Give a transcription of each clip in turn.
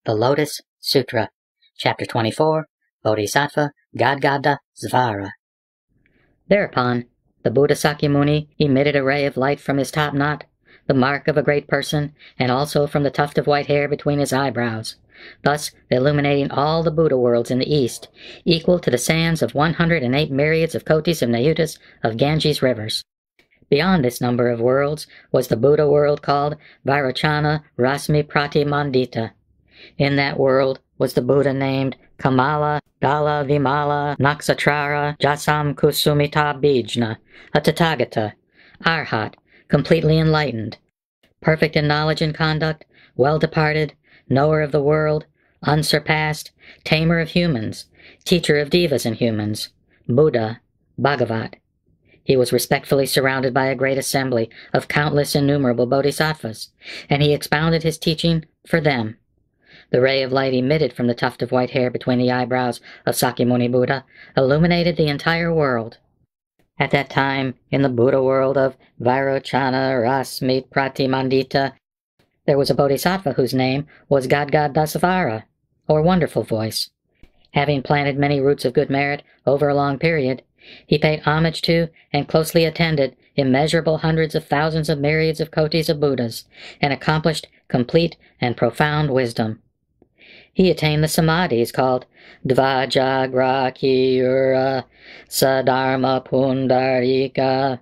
The Lotus Sutra, Chapter 24, Bodhisattva Gadgada Svara. Thereupon, the Buddha Sakyamuni emitted a ray of light from his top knot, the mark of a great person, and also from the tuft of white hair between his eyebrows, thus illuminating all the Buddha worlds in the east, equal to the sands of 108 myriads of kotis of Nayutas of Ganges rivers. Beyond this number of worlds was the Buddha world called Vairochana Rasmi Pratimandita. In that world was the Buddha named Kamala Dala Vimala Naksatrara Jasam Kusumita Bijna, a Tathagata, Arhat, completely enlightened, perfect in knowledge and conduct, well-departed, knower of the world, unsurpassed, tamer of humans, teacher of devas and humans, Buddha, Bhagavat. He was respectfully surrounded by a great assembly of countless innumerable bodhisattvas, and he expounded his teaching for them. The ray of light emitted from the tuft of white hair between the eyebrows of Sakyamuni Buddha illuminated the entire world. At that time, in the Buddha world of Vairochana Rasmi Pratimandita, there was a bodhisattva whose name was Gadgadasvara, or Wonderful Voice. Having planted many roots of good merit over a long period, he paid homage to and closely attended immeasurable hundreds of thousands of myriads of kotis of Buddhas, and accomplished complete and profound wisdom. He attained the samadhis called Dvajagrakiyura Sadharma Pundarika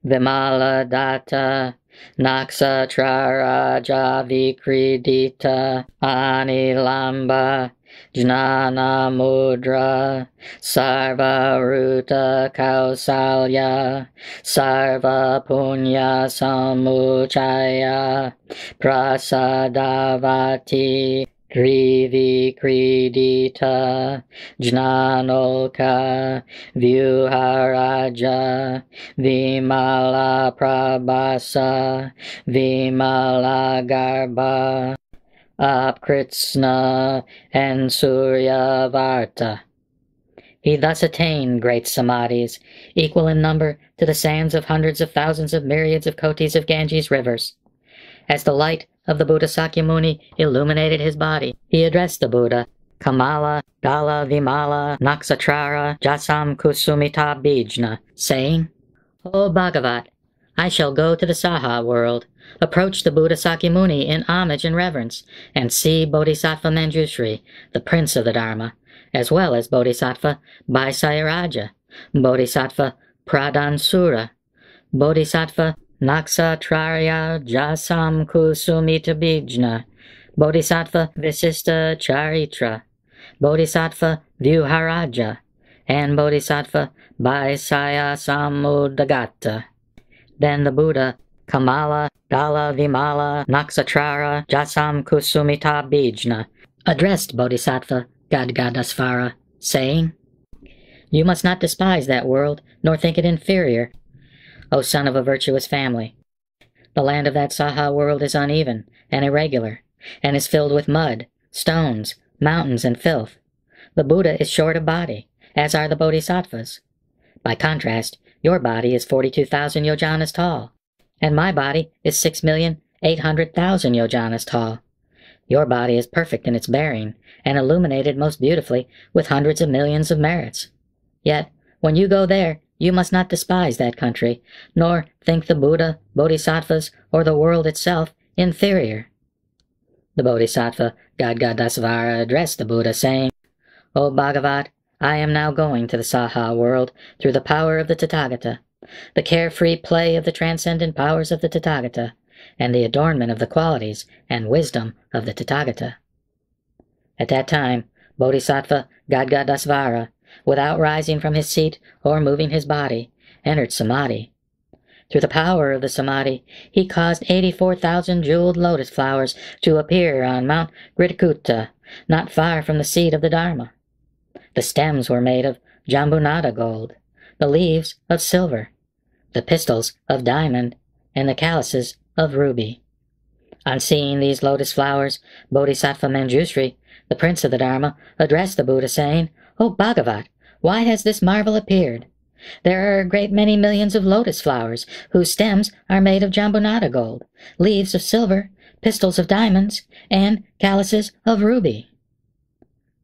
Vimaladatta Naksatraraja Vikridita Anilamba Jnana Mudra Sarvaruta Kausalya Sarva Punya Samuchaya Prasadavati Krivi Kridita Jnanoka Vyuharaja Vimala Prabhasa Vimala Garba Apkritsna and Suryavarta. He thus attained great samadhis, equal in number to the sands of hundreds of thousands of myriads of kotis of Ganges rivers. As the light of the Buddha Sakyamuni illuminated his body, he addressed the Buddha, Kamala Dala Vimala Naksatrara Jasam Kusumita Bijna, saying, O Bhagavat, I shall go to the Saha world, approach the Buddha Sakyamuni in homage and reverence, and see Bodhisattva Manjushri, the prince of the Dharma, as well as Bodhisattva Vaisayaraja, Bodhisattva Pradansura, Bodhisattva Naksatrarya Jasam Kusumita Bijna, Bodhisattva Visista Charitra, Bodhisattva Vyuharaja, and Bodhisattva Vaisaya Samudagata. Then the Buddha, Kamala Dala Vimala Naksatrara Jasam Kusumita Bijna, addressed Bodhisattva Gadgadasvara, saying, You must not despise that world, nor think it inferior, O son of a virtuous family. The land of that Saha world is uneven and irregular, and is filled with mud, stones, mountains, and filth. The Buddha is short of body, as are the Bodhisattvas. By contrast, your body is 42,000 yojanas tall, and my body is 6,800,000 yojanas tall. Your body is perfect in its bearing, and illuminated most beautifully with hundreds of millions of merits. Yet, when you go there, you must not despise that country, nor think the Buddha, Bodhisattvas, or the world itself inferior. The Bodhisattva Gadgadasvara addressed the Buddha, saying, O Bhagavat, I am now going to the Saha world through the power of the Tathagata, the carefree play of the transcendent powers of the Tathagata, and the adornment of the qualities and wisdom of the Tathagata. At that time, Bodhisattva Gadgadasvara, without rising from his seat or moving his body, entered Samadhi. Through the power of the Samadhi, he caused 84,000 jeweled lotus flowers to appear on Mount Gridikuta, not far from the seat of the Dharma. The stems were made of Jambunada gold, the leaves of silver, the pistils of diamond, and the calices of ruby. On seeing these lotus flowers, Bodhisattva Manjushri, the prince of the Dharma, addressed the Buddha, saying, O Bhagavat, why has this marvel appeared? There are a great many millions of lotus flowers, whose stems are made of Jambunada gold, leaves of silver, pistols of diamonds, and calices of ruby.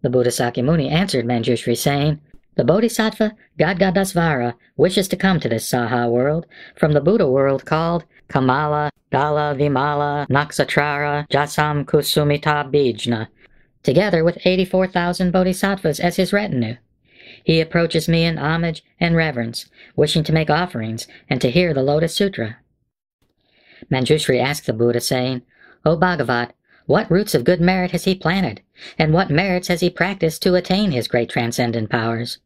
The Buddha Sakyamuni answered Manjushri, saying, The Bodhisattva Gadgadasvara wishes to come to this Saha world from the Buddha world called Kamala, Dala, Vimala, Naksatrara, Jasam, Kusumita, Bijna, together with 84,000 bodhisattvas as his retinue. He approaches me in homage and reverence, wishing to make offerings and to hear the Lotus Sutra. Manjushri asked the Buddha, saying, O Bhagavat, what roots of good merit has he planted, and what merits has he practiced to attain his great transcendent powers?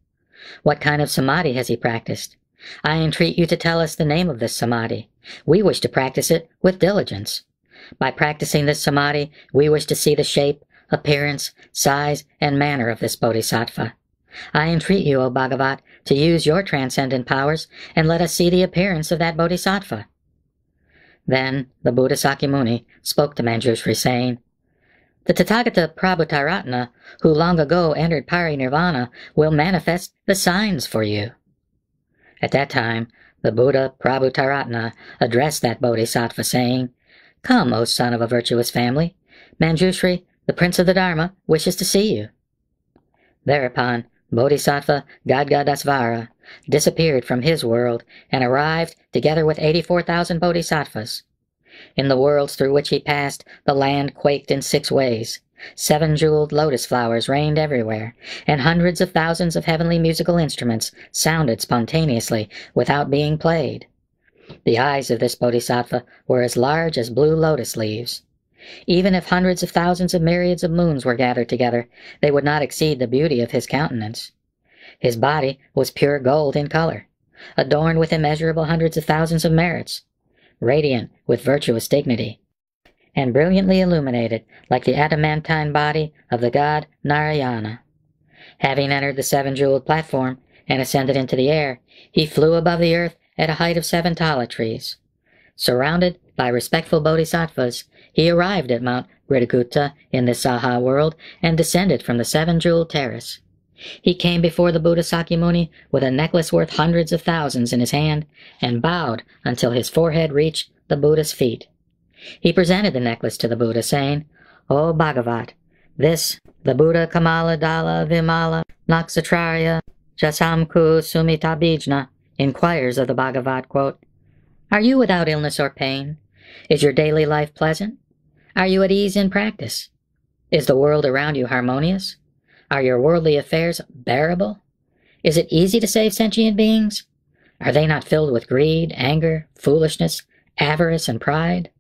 What kind of samadhi has he practiced? I entreat you to tell us the name of this samadhi. We wish to practice it with diligence. By practicing this samadhi, we wish to see the shape, appearance, size, and manner of this bodhisattva. I entreat you, O Bhagavat, to use your transcendent powers and let us see the appearance of that bodhisattva. Then the Buddha Sakyamuni spoke to Manjushri, saying, The Tathagata Prabhutaratna, who long ago entered parinirvana, will manifest the signs for you. At that time, the Buddha Prabhutaratna addressed that bodhisattva, saying, Come, O son of a virtuous family, Manjushri, the prince of the Dharma, wishes to see you. Thereupon, Bodhisattva Gadgadasvara disappeared from his world and arrived together with 84,000 bodhisattvas. In the worlds through which he passed, the land quaked in 6 ways. 7-jeweled lotus flowers rained everywhere, and hundreds of thousands of heavenly musical instruments sounded spontaneously without being played. The eyes of this bodhisattva were as large as blue lotus leaves. Even if hundreds of thousands of myriads of moons were gathered together, they would not exceed the beauty of his countenance. His body was pure gold in color, adorned with immeasurable hundreds of thousands of merits, radiant with virtuous dignity, and brilliantly illuminated like the adamantine body of the god Narayana. Having entered the 7-jeweled platform and ascended into the air, he flew above the earth at a height of 7 tala trees. Surrounded by respectful bodhisattvas, he arrived at Mount Gridagutta in the Saha world and descended from the 7-jeweled terrace. He came before the Buddha Sakyamuni with a necklace worth hundreds of thousands in his hand and bowed until his forehead reached the Buddha's feet. He presented the necklace to the Buddha, saying, O Bhagavat, this, the Buddha Kamala Dala Vimala Naksatrarya Jasamku Sumitabhijna, inquires of the Bhagavat, quote, Are you without illness or pain? Is your daily life pleasant? Are you at ease in practice? Is the world around you harmonious? Are your worldly affairs bearable? Is it easy to save sentient beings? Are they not filled with greed, anger, foolishness, avarice, and pride?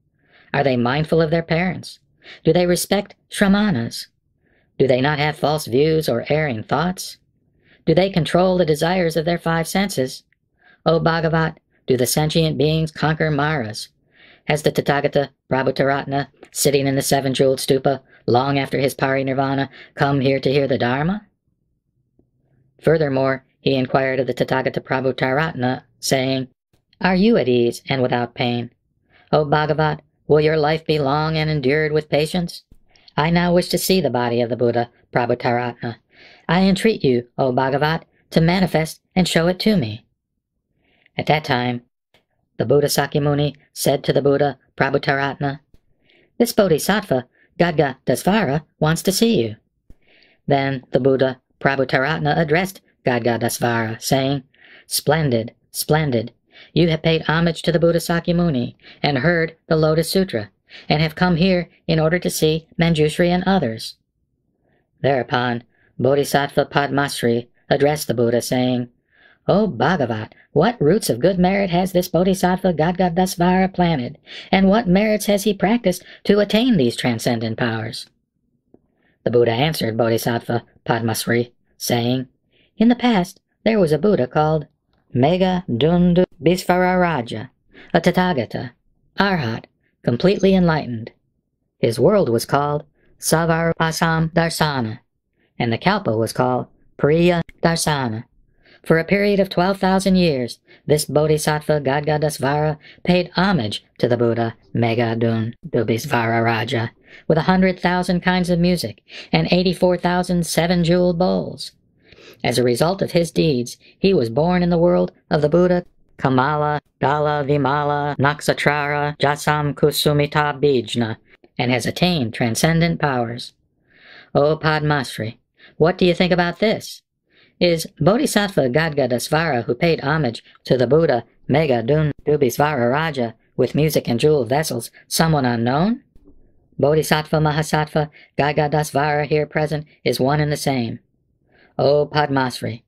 Are they mindful of their parents? Do they respect shramanas? Do they not have false views or erring thoughts? Do they control the desires of their 5 senses? O Bhagavat, do the sentient beings conquer maras? Has the Tathagata Prabhutaratna, sitting in the 7-jeweled stupa, long after his parinirvana, come here to hear the Dharma? Furthermore, he inquired of the Tathagata Prabhutaratna, saying, Are you at ease and without pain? O Bhagavat, will your life be long and endured with patience? I now wish to see the body of the Buddha Prabhutaratna. I entreat you, O Bhagavat, to manifest and show it to me. At that time, the Buddha Sakyamuni said to the Buddha Prabhutaratna, This bodhisattva, Gadgadasvara, wants to see you. Then the Buddha Prabhutaratna addressed Gadgadasvara, saying, Splendid, splendid. You have paid homage to the Buddha Sakyamuni and heard the Lotus Sutra, and have come here in order to see Manjushri and others. Thereupon, Bodhisattva Padmasri addressed the Buddha, saying, O Bhagavat, what roots of good merit has this Bodhisattva Gadgadasvara planted, and what merits has he practiced to attain these transcendent powers? The Buddha answered Bodhisattva Padmasri, saying, In the past, there was a Buddha called Megha Dundu Bisvararaja, a Tathagata, Arhat, completely enlightened. His world was called Savarpasam Darsana, and the Kalpa was called Priya Darsana. For a period of 12,000 years, this Bodhisattva Gadgadasvara paid homage to the Buddha Megha Dubisvararaja with 100,000 kinds of music and 84,000 7-jeweled bowls. As a result of his deeds, he was born in the world of the Buddha Kamala Dala Vimala Naksatrara Jasam Kusumita Bijna and has attained transcendent powers. O Padmasri, what do you think about this? Is Bodhisattva Gadgadasvara, who paid homage to the Buddha Megadundubisvara Raja with music and jeweled vessels, someone unknown? Bodhisattva Mahasattva Gadgadasvara here present is one and the same. O Padmasri,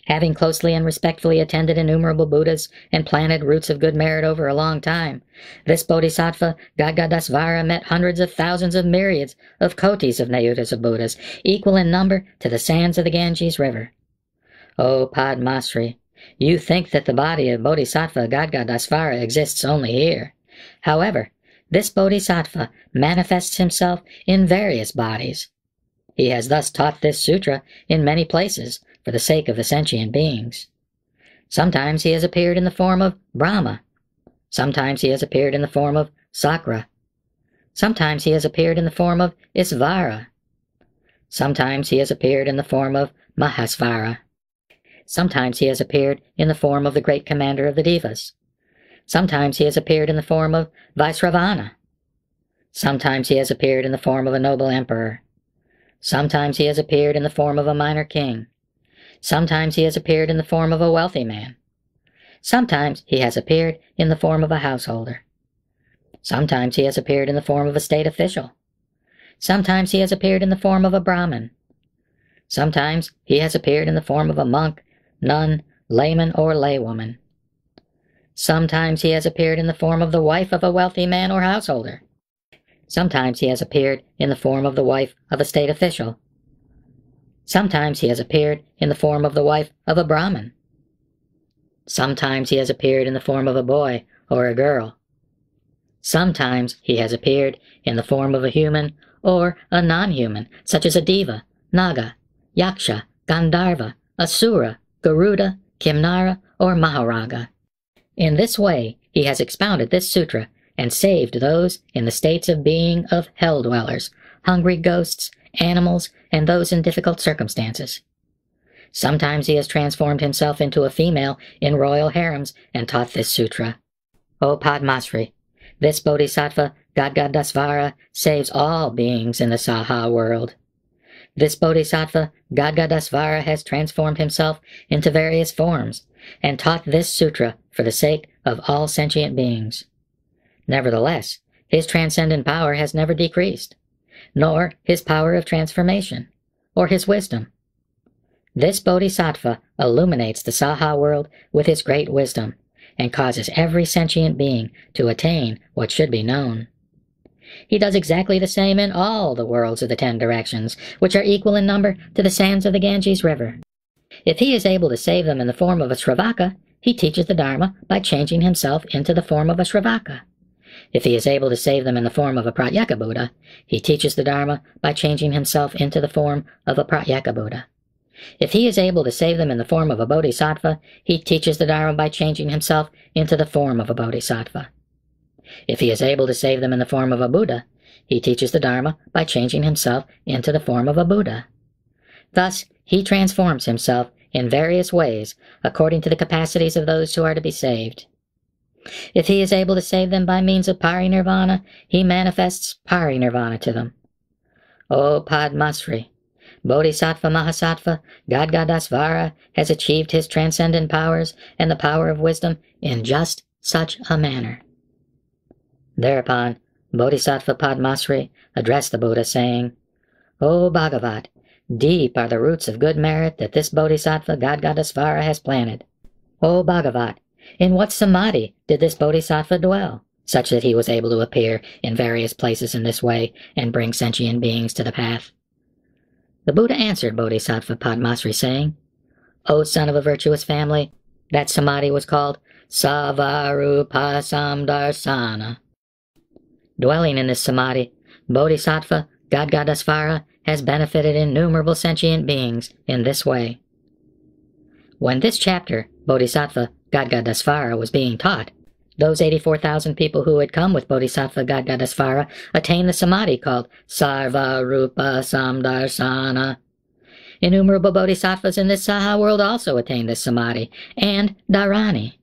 having closely and respectfully attended innumerable Buddhas and planted roots of good merit over a long time, this Bodhisattva Gadgadasvara met hundreds of thousands of myriads of kotis of Nayutas of Buddhas, equal in number to the sands of the Ganges River. O Padmasri, you think that the body of Bodhisattva Gadgadasvara exists only here. However, this Bodhisattva manifests himself in various bodies. He has thus taught this sutra in many places for the sake of the sentient beings. Sometimes he has appeared in the form of Brahma. Sometimes he has appeared in the form of Sakra. Sometimes he has appeared in the form of Isvara. Sometimes he has appeared in the form of Mahasvara. Sometimes he has appeared in the form of the great commander of the Devas. Sometimes he has appeared in the form of Vaisravana. Sometimes he has appeared in the form of a noble emperor. Sometimes he has appeared in the form of a minor king. Sometimes he has appeared in the form of a wealthy man. Sometimes he has appeared in the form of a householder. Sometimes he has appeared in the form of a state official. Sometimes he has appeared in the form of a Brahmin. Sometimes he has appeared in the form of a monk, nun, layman, or laywoman. Sometimes he has appeared in the form of the wife of a wealthy man or householder. Sometimes he has appeared in the form of the wife of a state official. Sometimes he has appeared in the form of the wife of a Brahmin. Sometimes he has appeared in the form of a boy or a girl. Sometimes he has appeared in the form of a human or a non-human, such as a Deva, Naga, Yaksha, Gandharva, Asura, Garuda, Kimnara, or Maharaga. In this way, he has expounded this sutra and saved those in the states of being of hell-dwellers, hungry ghosts, animals, and those in difficult circumstances. Sometimes he has transformed himself into a female in royal harems and taught this sutra. O Padmasri, this Bodhisattva Gadgadasvara saves all beings in the Saha world. This Bodhisattva Gadgadasvara has transformed himself into various forms and taught this sutra for the sake of all sentient beings. Nevertheless, his transcendent power has never decreased, nor his power of transformation, or his wisdom. This Bodhisattva illuminates the Saha world with his great wisdom, and causes every sentient being to attain what should be known. He does exactly the same in all the worlds of the 10 directions, which are equal in number to the sands of the Ganges River. If he is able to save them in the form of a Sravaka, he teaches the Dharma by changing himself into the form of a Sravaka. If he is able to save them in the form of a Pratyeka Buddha, he teaches the Dharma by changing himself into the form of a Pratyeka Buddha. If he is able to save them in the form of a Bodhisattva, he teaches the Dharma by changing himself into the form of a Bodhisattva. If he is able to save them in the form of a Buddha, he teaches the Dharma by changing himself into the form of a Buddha. Thus, he transforms himself in various ways according to the capacities of those who are to be saved. If he is able to save them by means of parinirvana, he manifests parinirvana to them. O Padmasri, Bodhisattva Mahasattva Gadgadasvara has achieved his transcendent powers and the power of wisdom in just such a manner. Thereupon, Bodhisattva Padmasri addressed the Buddha, saying, O Bhagavat, deep are the roots of good merit that this Bodhisattva Gadgadasvara has planted. O Bhagavat, in what samadhi did this Bodhisattva dwell, such that he was able to appear in various places in this way and bring sentient beings to the path? The Buddha answered Bodhisattva Padmasri, saying, O son of a virtuous family, that samadhi was called Savarupa Samdarsana. Dwelling in this samadhi, Bodhisattva Gadgadasvara has benefited innumerable sentient beings in this way. When this chapter, Bodhisattva Gadgadasvara, was being taught, those 84,000 people who had come with Bodhisattva Gadgadasvara attained the samadhi called Sarvarupa Samdarsana. Innumerable bodhisattvas in this Saha world also attained this samadhi, and Dharani.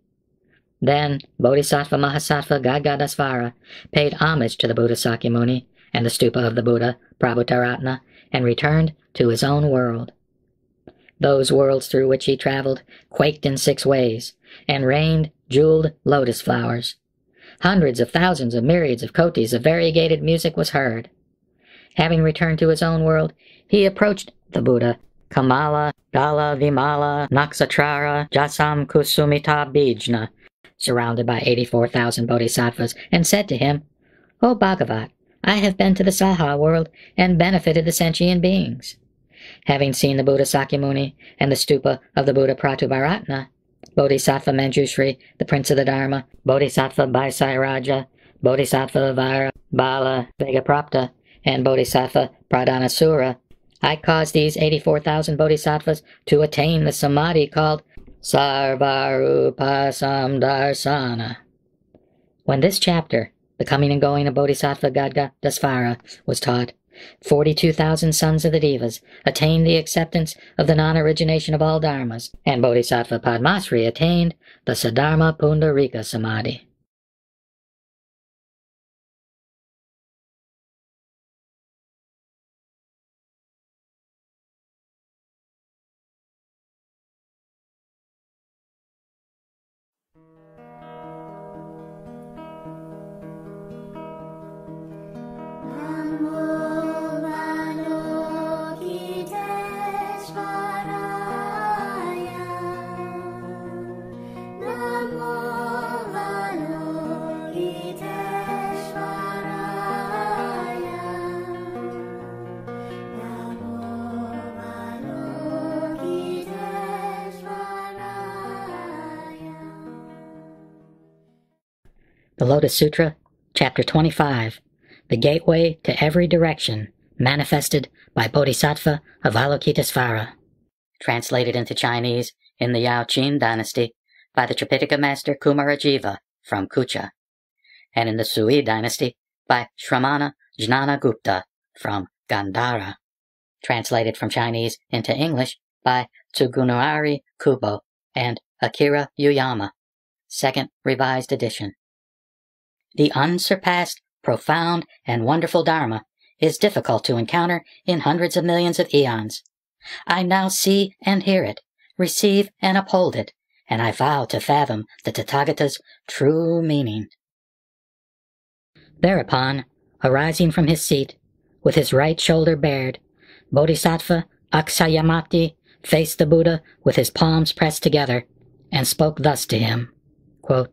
Then Bodhisattva Mahasattva Gadgadasvara paid homage to the Buddha Sakyamuni and the stupa of the Buddha, Prabhutaratna, and returned to his own world. Those worlds through which he traveled quaked in 6 ways, and rained jeweled lotus flowers. Hundreds of thousands of myriads of kotis of variegated music was heard. Having returned to his own world, he approached the Buddha, Kamala, Dala, Vimala, Naksatrara, Jasam Kusumita Bijna, surrounded by 84,000 bodhisattvas, and said to him, "O Bhagavat, I have been to the Saha world and benefited the sentient beings. Having seen the Buddha Sakyamuni and the stupa of the Buddha Pratubharatna, Bodhisattva Manjushri, the Prince of the Dharma, Bodhisattva Bhaisaraja, Bodhisattva Vara, Bala, Vegaprapta, and Bodhisattva Pradhanasura, I caused these 84,000 bodhisattvas to attain the samadhi called Sarvarupa Samdarsana." When this chapter, the coming and going of Bodhisattva Gadgadasvara, was taught, 42,000 sons of the Devas attained the acceptance of the non-origination of all dharmas, and Bodhisattva Padmasri attained the Saddharma Pundarika Samadhi. The Lotus Sutra, Chapter 25, The Gateway to Every Direction, Manifested by Bodhisattva Avalokitesvara. Translated into Chinese in the Yao Qin dynasty by the Tripitaka master Kumarajiva from Kucha, and in the Sui dynasty by Shramana Jnanagupta from Gandhara. Translated from Chinese into English by Tsugunari Kubo and Akira Uyama, second revised edition. The unsurpassed, profound, and wonderful Dharma is difficult to encounter in hundreds of millions of eons. I now see and hear it, receive and uphold it, and I vow to fathom the Tathagata's true meaning. Thereupon, arising from his seat, with his right shoulder bared, Bodhisattva Aksayamati faced the Buddha with his palms pressed together, and spoke thus to him, quote,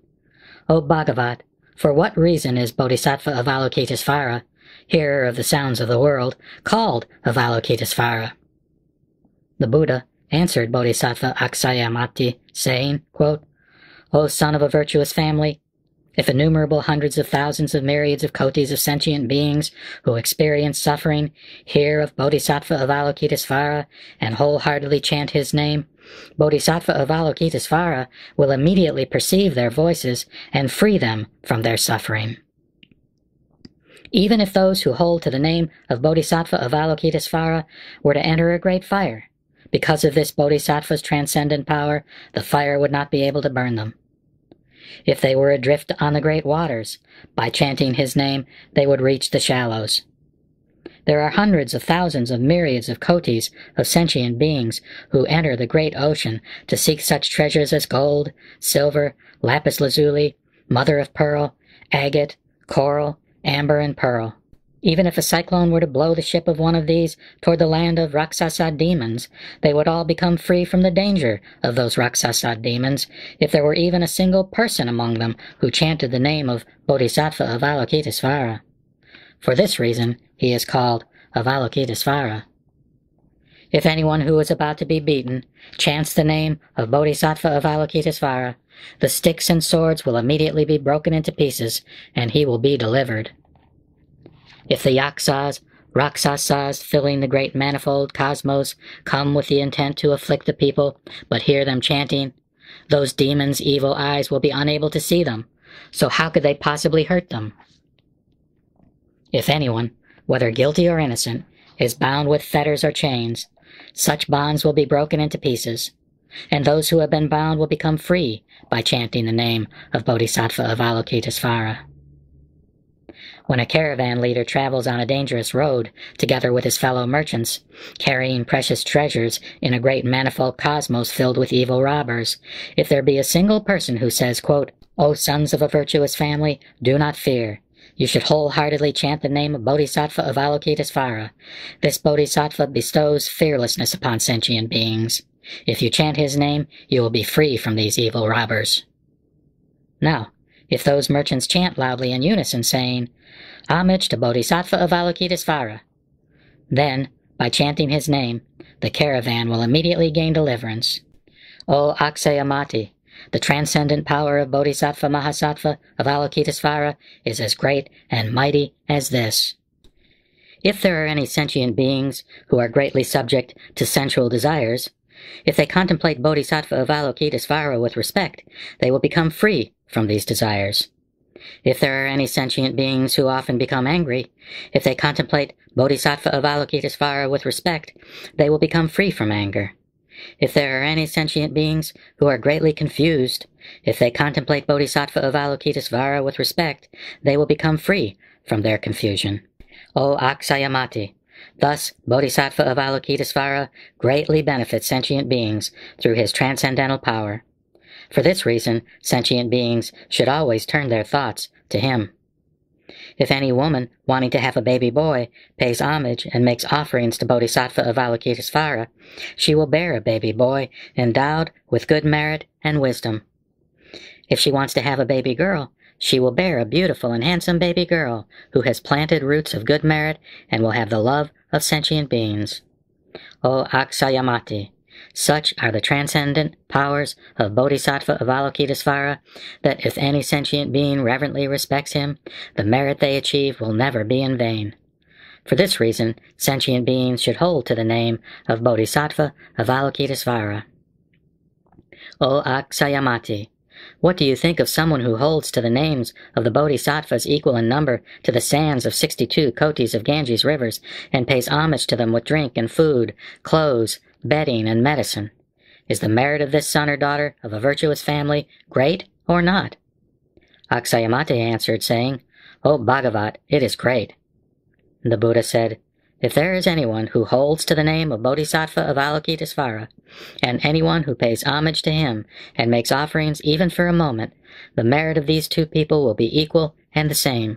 "O Bhagavat, for what reason is Bodhisattva Avalokitesvara, hearer of the sounds of the world, called Avalokitesvara?" The Buddha answered Bodhisattva Aksayamati, saying, quote, "O son of a virtuous family, if innumerable hundreds of thousands of myriads of kotis of sentient beings who experience suffering hear of Bodhisattva Avalokitesvara and wholeheartedly chant his name, Bodhisattva Avalokitesvara will immediately perceive their voices and free them from their suffering. Even if those who hold to the name of Bodhisattva Avalokitesvara were to enter a great fire, because of this Bodhisattva's transcendent power, the fire would not be able to burn them. If they were adrift on the great waters, by chanting his name, they would reach the shallows. There are hundreds of thousands of myriads of kotis of sentient beings who enter the great ocean to seek such treasures as gold, silver, lapis lazuli, mother of pearl, agate, coral, amber, and pearl. Even if a cyclone were to blow the ship of one of these toward the land of Raksasa demons, they would all become free from the danger of those Raksasa demons if there were even a single person among them who chanted the name of Bodhisattva Avalokitesvara. For this reason, he is called Avalokitesvara. If anyone who is about to be beaten chants the name of Bodhisattva Avalokitesvara, the sticks and swords will immediately be broken into pieces, and he will be delivered. If the yaksas, Raksasas filling the great manifold cosmos come with the intent to afflict the people, but hear them chanting, those demons' evil eyes will be unable to see them, so how could they possibly hurt them? If anyone, whether guilty or innocent, is bound with fetters or chains, such bonds will be broken into pieces, and those who have been bound will become free by chanting the name of Bodhisattva Avalokitesvara. When a caravan leader travels on a dangerous road, together with his fellow merchants, carrying precious treasures in a great manifold cosmos filled with evil robbers, if there be a single person who says, quote, "O sons of a virtuous family, do not fear. You should wholeheartedly chant the name of Bodhisattva of Avalokitesvara. This Bodhisattva bestows fearlessness upon sentient beings. If you chant his name, you will be free from these evil robbers." Now, if those merchants chant loudly in unison, saying, "Homage to Bodhisattva of Avalokitesvara," then, by chanting his name, the caravan will immediately gain deliverance. O Aksayamati, the transcendent power of Bodhisattva Mahasattva of Avalokitesvara is as great and mighty as this. If there are any sentient beings who are greatly subject to sensual desires, if they contemplate Bodhisattva of Avalokitesvara with respect, they will become free from these desires. If there are any sentient beings who often become angry, if they contemplate Bodhisattva of Avalokitesvara with respect, they will become free from anger. If there are any sentient beings who are greatly confused, if they contemplate Bodhisattva of Avalokitesvara with respect, they will become free from their confusion. O Aksayamati, thus Bodhisattva of Avalokitesvara greatly benefits sentient beings through his transcendental power. For this reason, sentient beings should always turn their thoughts to him. If any woman, wanting to have a baby boy, pays homage and makes offerings to Bodhisattva of Avalokitesvara, she will bear a baby boy endowed with good merit and wisdom. If she wants to have a baby girl, she will bear a beautiful and handsome baby girl who has planted roots of good merit and will have the love of sentient beings. O Aksayamati, such are the transcendent powers of Bodhisattva of Avalokitesvara that if any sentient being reverently respects him, the merit they achieve will never be in vain. For this reason, sentient beings should hold to the name of Bodhisattva of Avalokitesvara. O Aksayamati, what do you think of someone who holds to the names of the Bodhisattvas equal in number to the sands of 62 kotis of Ganges rivers, and pays homage to them with drink and food, clothes, bedding, and medicine? Is the merit of this son or daughter of a virtuous family great or not? Aksayamati answered, saying, O Bhagavat, it is great. The Buddha said, if there is anyone who holds to the name of Bodhisattva of Avalokitesvara, and anyone who pays homage to him and makes offerings even for a moment, the merit of these two people will be equal and the same.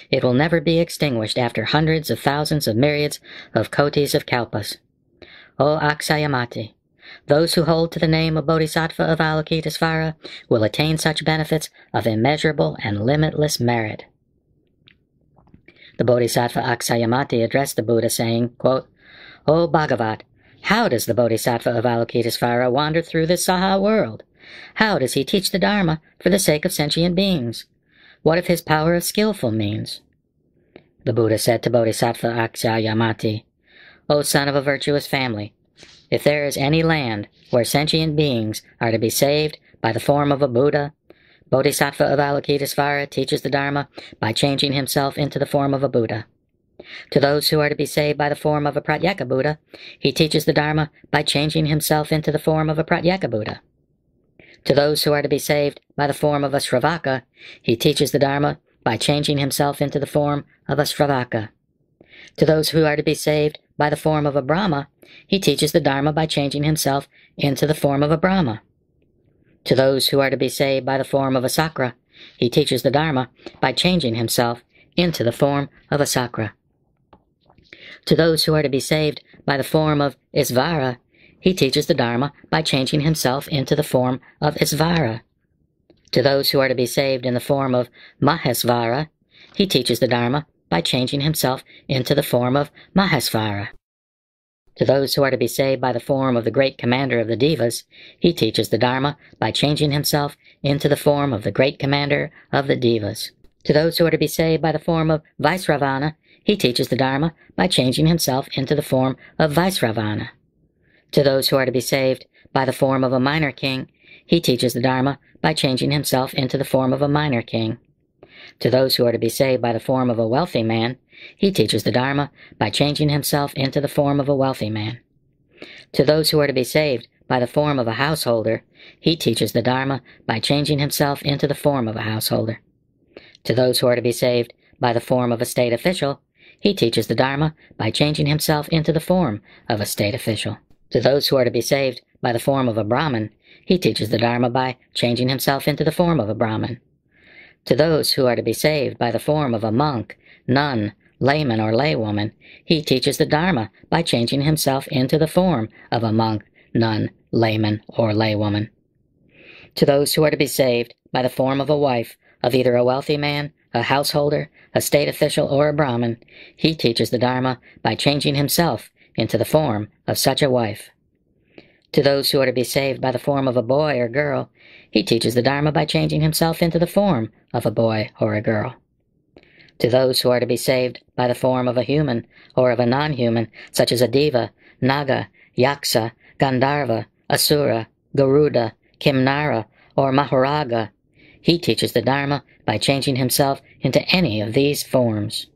It will never be extinguished after hundreds of thousands of myriads of kotis of kalpas. O Aksayamati, those who hold to the name of Bodhisattva of Avalokitesvara will attain such benefits of immeasurable and limitless merit. The Bodhisattva Aksayamati addressed the Buddha, saying, quote, O Bhagavat, how does the Bodhisattva of Avalokitesvara wander through this Saha world? How does he teach the Dharma for the sake of sentient beings? What if his power of skillful means? The Buddha said to Bodhisattva Aksayamati, O son of a virtuous family, if there is any land where sentient beings are to be saved by the form of a Buddha, Bodhisattva of Avalokitesvara teaches the Dharma by changing himself into the form of a Buddha. To those who are to be saved by the form of a Pratyeka Buddha, he teaches the Dharma by changing himself into the form of a Pratyeka Buddha. To those who are to be saved by the form of a Sravaka, he teaches the Dharma by changing himself into the form of a Sravaka. To those who are to be saved by the form of a Brahma, he teaches the Dharma by changing himself into the form of a Brahma. To those who are to be saved by the form of a Sakra, he teaches the Dharma by changing himself into the form of a Sakra. To those who are to be saved by the form of Isvara, he teaches the Dharma by changing himself into the form of Isvara. To those who are to be saved in the form of Mahesvara, he teaches the Dharma by changing himself into the form of Mahesvara. To those who are to be saved by the form of the great commander of the Devas, he teaches the Dharma by changing himself into the form of the great commander of the Devas. To those who are to be saved by the form of Vaisravana, he teaches the Dharma by changing himself into the form of Vaisravana. To those who are to be saved by the form of a minor king, he teaches the Dharma by changing himself into the form of a minor king. To those who are to be saved by the form of a wealthy man, he teaches the Dharma by changing himself into the form of a wealthy man. To those who are to be saved by the form of a householder, he teaches the Dharma by changing himself into the form of a householder. To those who are to be saved by the form of a state official, he teaches the Dharma by changing himself into the form of a state official. To those who are to be saved by the form of a Brahmin, he teaches the Dharma by changing himself into the form of a Brahmin. To those who are to be saved by the form of a monk, nun, layman, or laywoman, he teaches the Dharma by changing himself into the form of a monk, nun, layman, or laywoman. To those who are to be saved by the form of a wife of either a wealthy man, a householder, a state official, or a Brahmin, he teaches the Dharma by changing himself into the form of such a wife. To those who are to be saved by the form of a boy or girl, he teaches the Dharma by changing himself into the form of a boy or a girl. To those who are to be saved by the form of a human or of a non-human, such as a Deva, Naga, Yaksa, Gandharva, Asura, Garuda, Kimnara, or Maharaga, he teaches the Dharma by changing himself into any of these forms.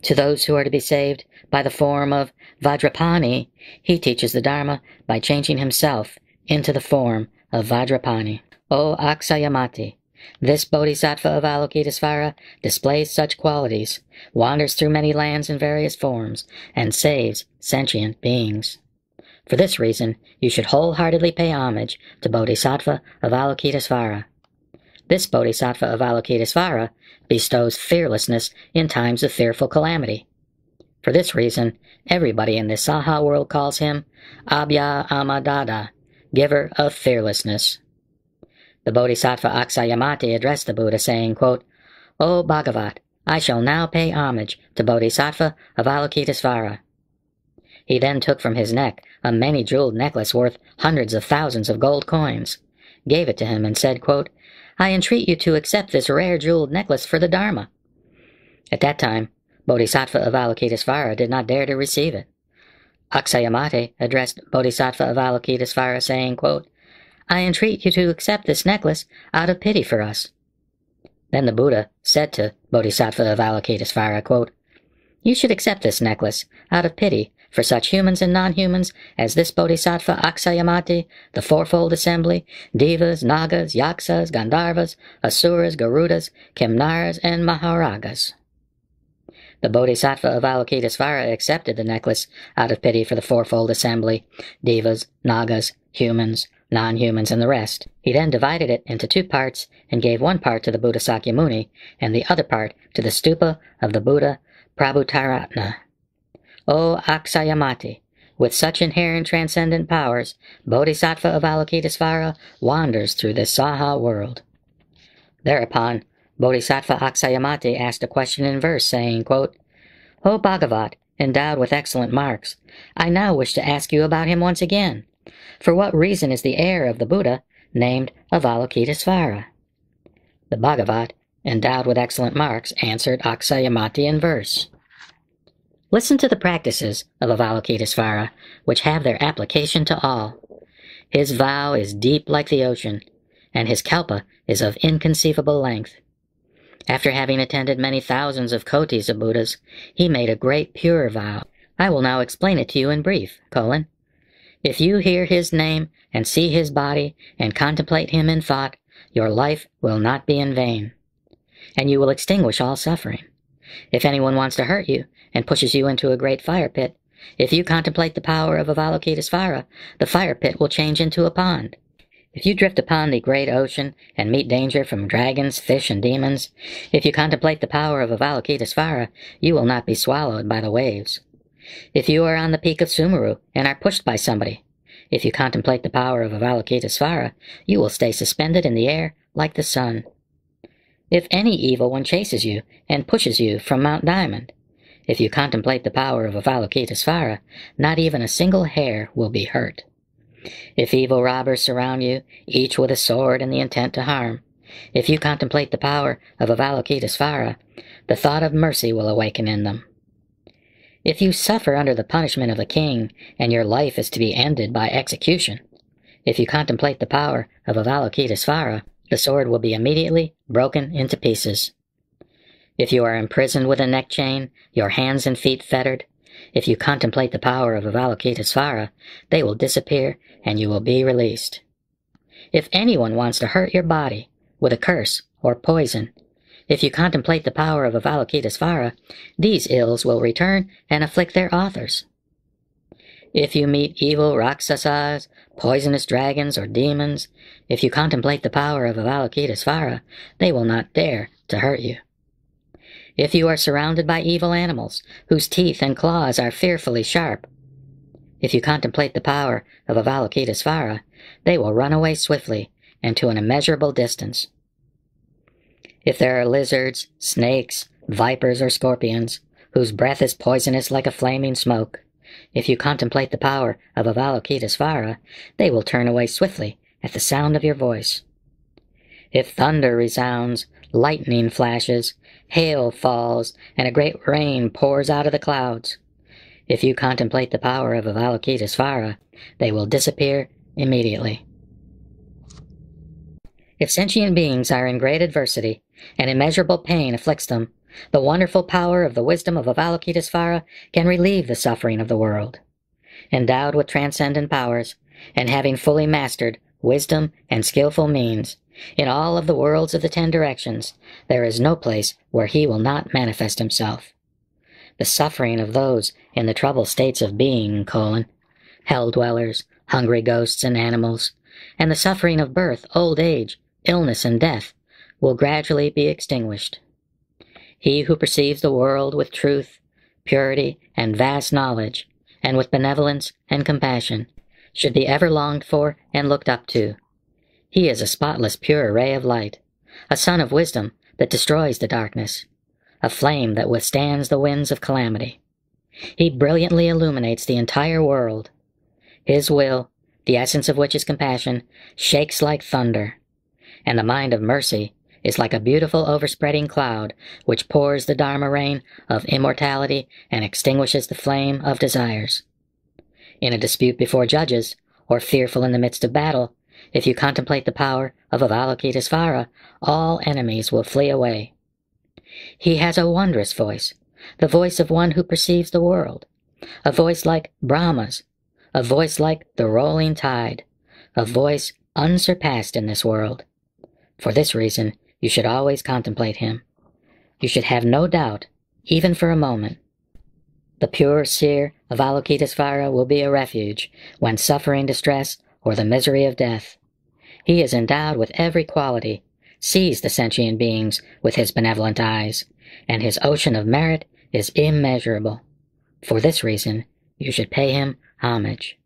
To those who are to be saved by the form of Vajrapani, he teaches the Dharma by changing himself into the form of Vajrapani. O Aksayamati, this Bodhisattva of Avalokitesvara displays such qualities, wanders through many lands in various forms, and saves sentient beings. For this reason, you should wholeheartedly pay homage to Bodhisattva of Avalokitesvara. This Bodhisattva of Avalokitesvara bestows fearlessness in times of fearful calamity. For this reason, everybody in this Saha world calls him Abhya Amadada, giver of fearlessness. The Bodhisattva Aksayamati addressed the Buddha, saying, quote, O Bhagavat, I shall now pay homage to Bodhisattva of Avalokitesvara. He then took from his neck a many-jeweled necklace worth hundreds of thousands of gold coins, gave it to him, and said, quote, I entreat you to accept this rare jeweled necklace for the Dharma. At that time, Bodhisattva of Avalokitesvara did not dare to receive it. Aksayamati addressed Bodhisattva of Avalokitesvara, saying, quote, I entreat you to accept this necklace out of pity for us. Then the Buddha said to Bodhisattva of Avalokitesvara, quote, You should accept this necklace out of pity for such humans and non-humans as this Bodhisattva Aksayamati, the fourfold assembly, Devas, Nagas, Yaksas, Gandharvas, Asuras, Garudas, Kimnaras, and Maharagas. The Bodhisattva of Avalokitesvara accepted the necklace out of pity for the fourfold assembly, Devas, Nagas, humans, non-humans, and the rest. He then divided it into two parts and gave one part to the Buddha Sakyamuni and the other part to the stupa of the Buddha Prabhutaratna. O Aksayamati, with such inherent transcendent powers, Bodhisattva of Avalokitesvara wanders through this Saha world. Thereupon, Bodhisattva Aksayamati asked a question in verse, saying, quote, O Bhagavat, endowed with excellent marks, I now wish to ask you about him once again. For what reason is the heir of the Buddha named Avalokitesvara? The Bhagavat, endowed with excellent marks, answered Aksayamati in verse. Listen to the practices of Avalokitesvara, which have their application to all. His vow is deep like the ocean, and his kalpa is of inconceivable length. After having attended many thousands of kotis of Buddhas, he made a great pure vow. I will now explain it to you in brief, If you hear his name and see his body and contemplate him in thought, your life will not be in vain, and you will extinguish all suffering. If anyone wants to hurt you and pushes you into a great fire pit, if you contemplate the power of Avalokitesvara, the fire pit will change into a pond. If you drift upon the great ocean and meet danger from dragons, fish, and demons, if you contemplate the power of Avalokitesvara, you will not be swallowed by the waves. If you are on the peak of Sumeru and are pushed by somebody, if you contemplate the power of Avalokitesvara, you will stay suspended in the air like the sun. If any evil one chases you and pushes you from Mount Diamond, if you contemplate the power of Avalokitesvara, not even a single hair will be hurt. If evil robbers surround you, each with a sword and the intent to harm, if you contemplate the power of Avalokitesvara, the thought of mercy will awaken in them. If you suffer under the punishment of a king, and your life is to be ended by execution, if you contemplate the power of Avalokitesvara, the sword will be immediately broken into pieces. If you are imprisoned with a neck chain, your hands and feet fettered, if you contemplate the power of Avalokitesvara, they will disappear and you will be released. If anyone wants to hurt your body with a curse or poison, If you contemplate the power of Avalokitesvara, these ills will return and afflict their authors. If you meet evil Rakshasas, poisonous dragons, or demons, if you contemplate the power of Avalokitesvara, they will not dare to hurt you. If you are surrounded by evil animals, whose teeth and claws are fearfully sharp, if you contemplate the power of Avalokitesvara, they will run away swiftly and to an immeasurable distance. If there are lizards, snakes, vipers, or scorpions, whose breath is poisonous like a flaming smoke, if you contemplate the power of Avalokitesvara, they will turn away swiftly at the sound of your voice. If thunder resounds, lightning flashes, hail falls, and a great rain pours out of the clouds, if you contemplate the power of Avalokitesvara, they will disappear immediately. If sentient beings are in great adversity, and immeasurable pain afflicts them, the wonderful power of the wisdom of Avalokitesvara can relieve the suffering of the world. Endowed with transcendent powers, and having fully mastered wisdom and skillful means, in all of the worlds of the 10 directions, there is no place where he will not manifest himself. The suffering of those in the troubled states of being, hell-dwellers, hungry ghosts and animals, and the suffering of birth, old age, illness, and death, will gradually be extinguished. He who perceives the world with truth, purity, and vast knowledge, and with benevolence and compassion, should be ever longed for and looked up to. He is a spotless, pure ray of light, a sun of wisdom that destroys the darkness, a flame that withstands the winds of calamity. He brilliantly illuminates the entire world. His will, the essence of which is compassion, shakes like thunder, and the mind of mercy is like a beautiful overspreading cloud which pours the Dharma rain of immortality and extinguishes the flame of desires. In a dispute before judges, or fearful in the midst of battle, if you contemplate the power of Avalokitesvara, all enemies will flee away. He has a wondrous voice, the voice of one who perceives the world, a voice like Brahma's, a voice like the rolling tide, a voice unsurpassed in this world. For this reason, you should always contemplate him. You should have no doubt, even for a moment. The pure seer of Avalokitesvara will be a refuge when suffering distress or the misery of death. He is endowed with every quality, sees the sentient beings with his benevolent eyes, and his ocean of merit is immeasurable. For this reason, you should pay him homage.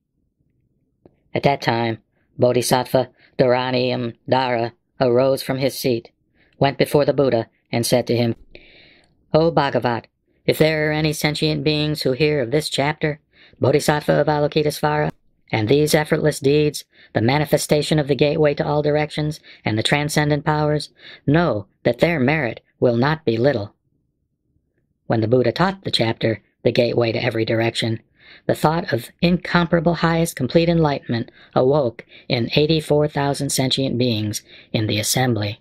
At that time, Bodhisattva Dharani arose from his seat, went before the Buddha, and said to him, "O Bhagavat, if there are any sentient beings who hear of this chapter, Bodhisattva of Avalokitesvara, and these effortless deeds, the manifestation of the gateway to all directions, and the transcendent powers, know that their merit will not be little." When the Buddha taught the chapter, the gateway to every direction, the thought of incomparable highest complete enlightenment awoke in 84,000 sentient beings in the assembly.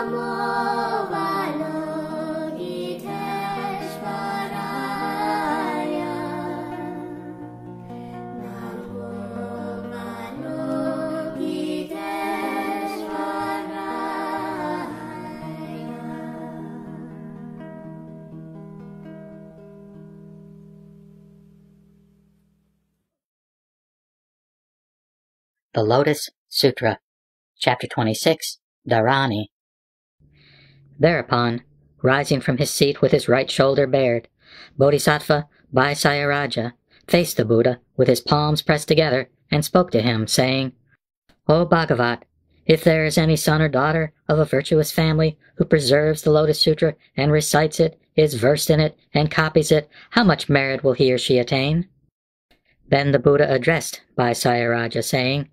The Lotus Sutra, Chapter 26, Dharani. Thereupon, rising from his seat with his right shoulder bared, Bodhisattva Vaisayaraja faced the Buddha with his palms pressed together and spoke to him, saying, O Bhagavat, if there is any son or daughter of a virtuous family who preserves the Lotus Sutra and recites it, is versed in it, and copies it, how much merit will he or she attain? Then the Buddha addressed Vaisayaraja, saying,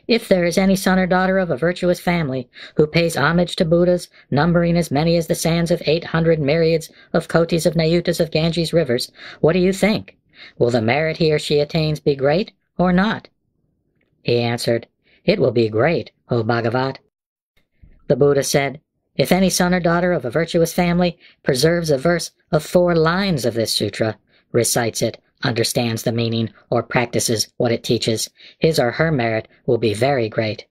If there is any son or daughter of a virtuous family who pays homage to Buddhas, numbering as many as the sands of 800 myriads of kotis of Nayutas of Ganges rivers, what do you think? Will the merit he or she attains be great or not? He answered, It will be great, O Bhagavat. The Buddha said, If any son or daughter of a virtuous family preserves a verse of 4 lines of this sutra, recites it, understands the meaning, or practices what it teaches, his or her merit will be very great.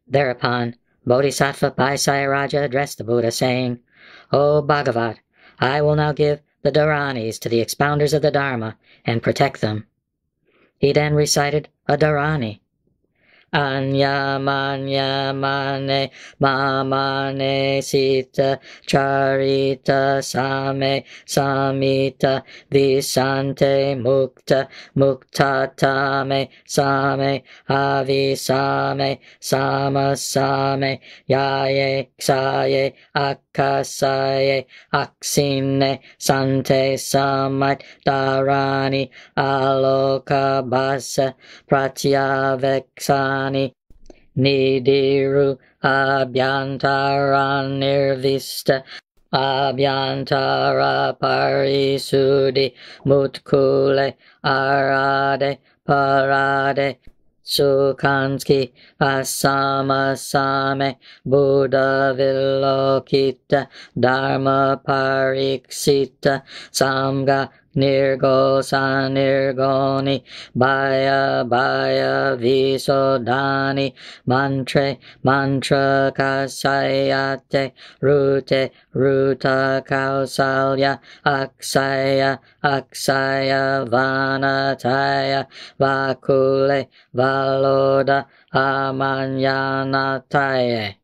Thereupon, Bodhisattva Vaisayaraja addressed the Buddha, saying, O Bhagavat, I will now give the Dharanis to the expounders of the Dharma and protect them. He then recited a Dharani. Anya manya mane mamane sita charita same samita visante mukta muktatame same avisame samasame yaye ksaye akasaye aksine sante samait dharani alokabasa pratyaveksa Nidiru abhyantara nirvista abhyantara parisudhi mutkule arade parade Sukhanski asamasame Buddha vilokita dharma pariksita samga nirgosa nirgoni baya baya visodhani mantre mantra kasayate rute ruta kausalya aksaya aksaya vanataya vakule valoda amanyanataye.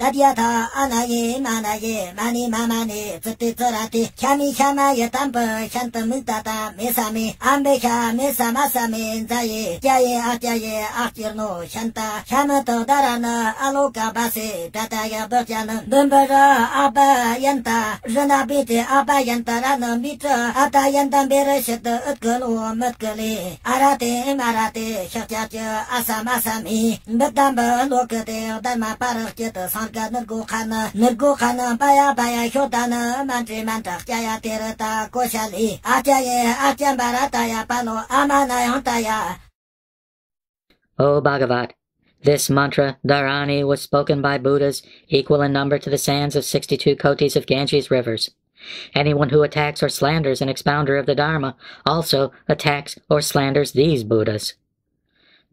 Tadyata anaye manaye mani mamane tsati tsarati kyami kyamaye tampa shanta mutata mesame ambekha mesamasame zaye kyaye atyaye akirno shanta kyamato darana aloka base tataya bhatyana dumbara abayanta ranabite abayanta rana mitra atayanta bereshata utkalo matkale arate marate shatyatya asamasame batamba lokate dharma parakyata Nirgo Khana Baya Baya Hyotana Mantri Manta Jaya Tirata Koshali Atyaye Atyambarataya Palo Amanayantaya. O Bhagavat, this mantra, Dharani, was spoken by Buddhas equal in number to the sands of 62 kotis of Ganges rivers. Anyone who attacks or slanders an expounder of the Dharma also attacks or slanders these Buddhas.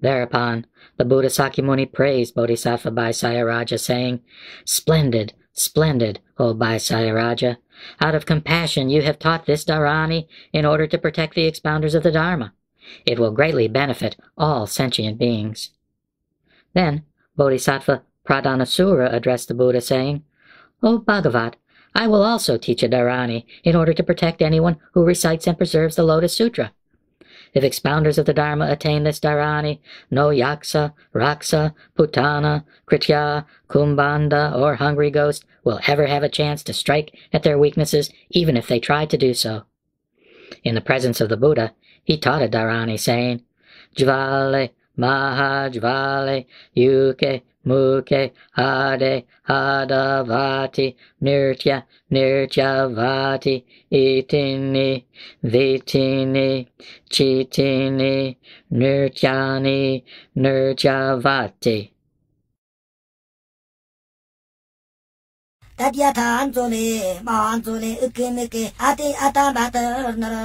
Thereupon, the Buddha Sakyamuni praised Bodhisattva Vaisayaraja, saying, Splendid, splendid, O Vaisayaraja. Out of compassion you have taught this Dharani in order to protect the expounders of the Dharma. It will greatly benefit all sentient beings. Then, Bodhisattva Pradhanasura addressed the Buddha, saying, O Bhagavat, I will also teach a Dharani in order to protect anyone who recites and preserves the Lotus Sutra. If expounders of the Dharma attain this Dharani, no yaksa, raksa, putana, kritya, kumbanda, or hungry ghost will ever have a chance to strike at their weaknesses, even if they try to do so. In the presence of the Buddha, he taught a Dharani, saying, Jvale, maha jvale, yuke, mukhe hade hadavati nirtya nirtyavati itini vitini chitini nirtyani nirtyavati. Tadyatha anzole, ma anzole, ukimike, ati atambata,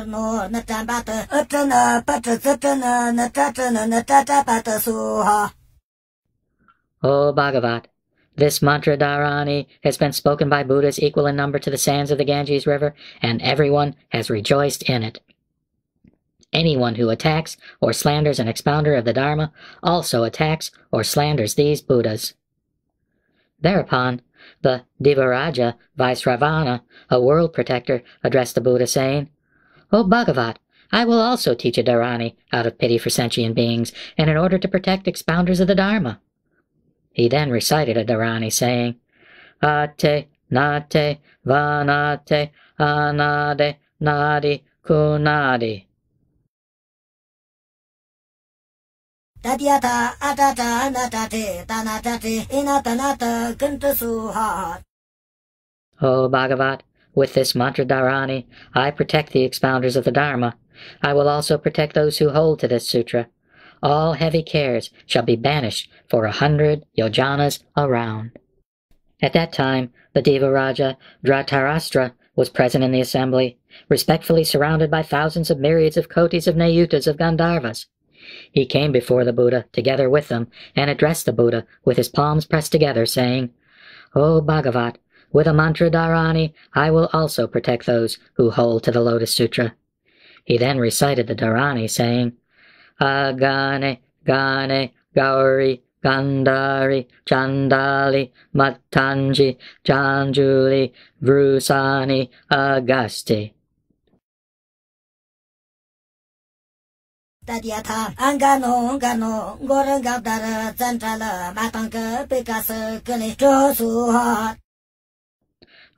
no, natambata, utana, pata, satana, natatana, natatapata, suha. O Bhagavat, this mantra Dharani has been spoken by Buddhas equal in number to the sands of the Ganges River, and everyone has rejoiced in it. Anyone who attacks or slanders an expounder of the Dharma also attacks or slanders these Buddhas. Thereupon, the Devaraja Vaisravana, a world protector, addressed the Buddha, saying, O Bhagavat, I will also teach a Dharani out of pity for sentient beings, and in order to protect expounders of the Dharma. He then recited a Dharani, saying, Ate, nate, vanate, anade, nadi, kunadi. Tadyata, atata, natate, tanatate, inatanata, kuntasuha. O Bhagavat, with this mantra Dharani, I protect the expounders of the Dharma. I will also protect those who hold to this sutra. All heavy cares shall be banished for 100 yojanas around. At that time, the Devaraja Dhritarashtra was present in the assembly, respectfully surrounded by thousands of myriads of kotis of Nayutas of Gandharvas. He came before the Buddha together with them, and addressed the Buddha with his palms pressed together, saying, O Bhagavat, with a mantra Dharani, I will also protect those who hold to the Lotus Sutra. He then recited the Dharani, saying, Agane, Gane, Gauri, Gandhari, Chandali, Matanji, Janjuli, Vrusani, Agasti. Tadyatha, angano, gano, gorangabdara, zantala, matanka, pikasa, kali, josuha.